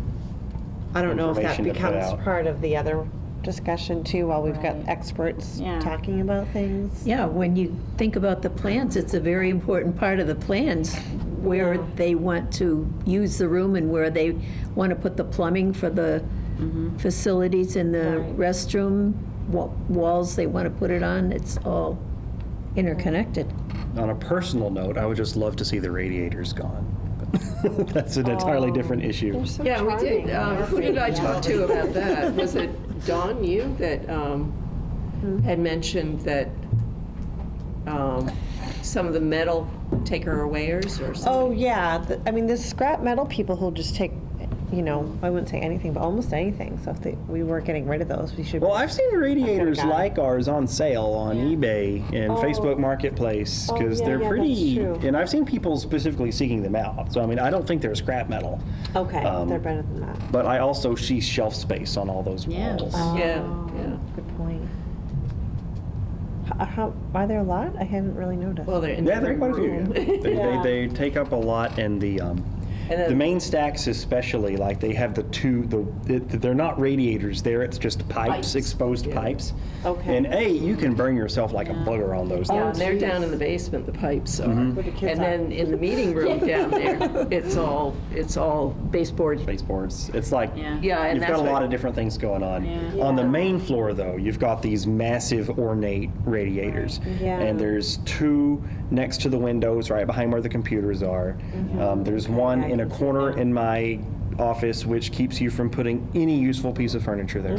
I don't know if that Information to put becomes out. part of the other discussion too, while we've got Right. experts Yeah. talking about things. Yeah, when you think about the plans, it's a very important part of the plans, where they want to use the room and where they want to put the plumbing for the facilities and the restroom walls they want to put it on. It's all interconnected. On a personal note, I would just love to see the radiators gone. But that's an entirely different issue. They're so Yeah, we did. charming. Who did I talk to about that? Was it Dawn, you, that had mentioned that some of the metal taker-awayers or something? Oh, yeah. I mean, there's scrap metal people who'll just take, I wouldn't say anything, but almost anything. So if we were getting rid of those, we should. Well, I've seen radiators got it. like ours on sale on eBay and Facebook Marketplace because yeah, they're yeah, pretty, that's true. and I've seen people specifically seeking them out. So, I mean, I don't think they're scrap metal, Okay, they're better than that. but I also see shelf space on all those Yeah. walls. Yeah, Oh, yeah. Good point. Are there a lot? I haven't really noticed. Well, they're in Yeah, there the are quite a few. room. Yeah. They take up a lot, and the then- main stacks especially, like they have they're not radiators there, it's just Pipes. exposed Yeah. pipes. Okay. And you can burn yourself like a bugger on those Yeah, things. and they're down in the basement, the pipes are. Where the kids And then in the meeting room down there, it's all baseboard. Baseboards. It's like, Yeah. Yeah, and you've that's got a what- lot of different things going on. Yeah. On the main floor, though, you've got these massive ornate radiators. Yeah. And there's two next to the windows, right behind where the computers are. There's one in a corner in my office, which keeps you from putting any useful piece of furniture there.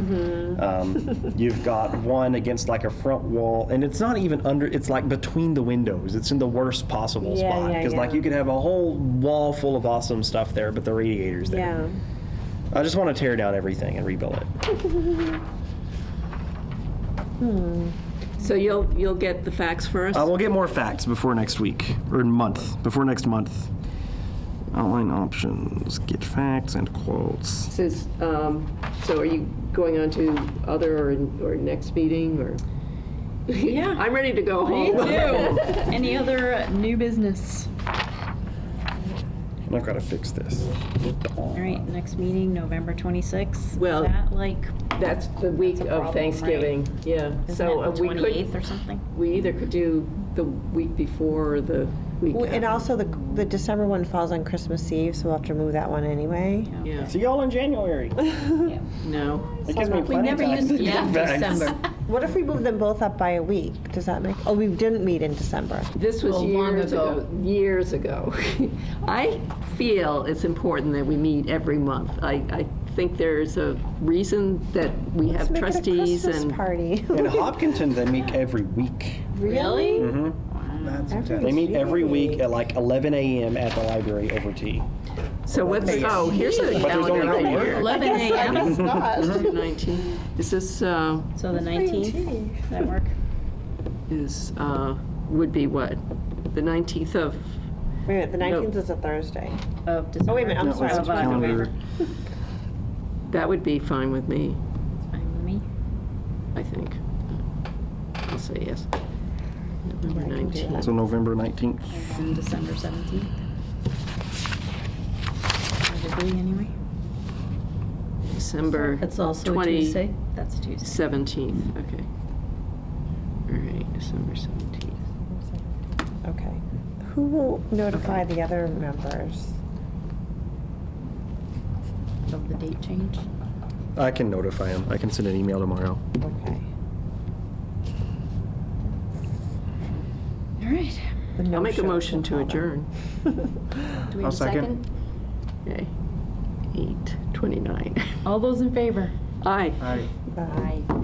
You've got one against like a front wall, and it's not even under, it's like between the windows. It's in the worst possible Yeah, spot. yeah, Because like yeah. you could have a whole wall full of awesome stuff there, but the radiator's there. Yeah. I just want to tear down everything and rebuild it. So you'll get the facts for us? We'll get more facts before next week, or before next month. Outline options, get facts and quotes. So are you going on to other or next meeting, or? Yeah. I'm ready to go Me home. too. Any other new business? I've got to fix this. All right, next meeting, November 26th. Well, Is that like, That's the week That's a of problem, Thanksgiving, yeah. isn't So it the we 28th could, or something? we either could do the week before or the week Well, and after. also the December one falls on Christmas Eve, so we'll have to move that one anyway. Yeah, See y'all in January. Yeah. no. It gives me We plenty of never time used, to yeah, get facts. December. What if we move them both up by a week? Does that make? Oh, we didn't meet in December. This was Well, long years ago. ago. Years ago. I feel it's important that we meet every month. I think there's a reason that we Let's have make trustees it a Christmas and party. In Hopkinton, they meet every week. Really? They meet every week at like 11 a.m. at the library over tea. so what's, oh, here's a But there's only calendar 3 right years. here. 11 a.m. not. 19. Is this, So the 19th, does that work? is, would be what? The 19th of, Wait a minute, the 19th is a Thursday. Of December? Oh, wait a minute, I'm No, sorry. it's Of, calendar. November. that would be fine with me, Fine with me. I think. I'll say yes. November Yeah, I can do 19th. So November 19th. And December 17th. Probably anyway. December That's also a 20 Tuesday. That's a Tuesday. 17th, okay. All right, December 17th. Okay. Who will notify the other members? Of the date change. I can notify him. I can send an email tomorrow. Okay. All right. The I'll make a no-shows, motion we'll to call them. adjourn. Do we I'll have a second. second? Okay. 8:29. All those in favor? Aye. Aye. Bye. Aye.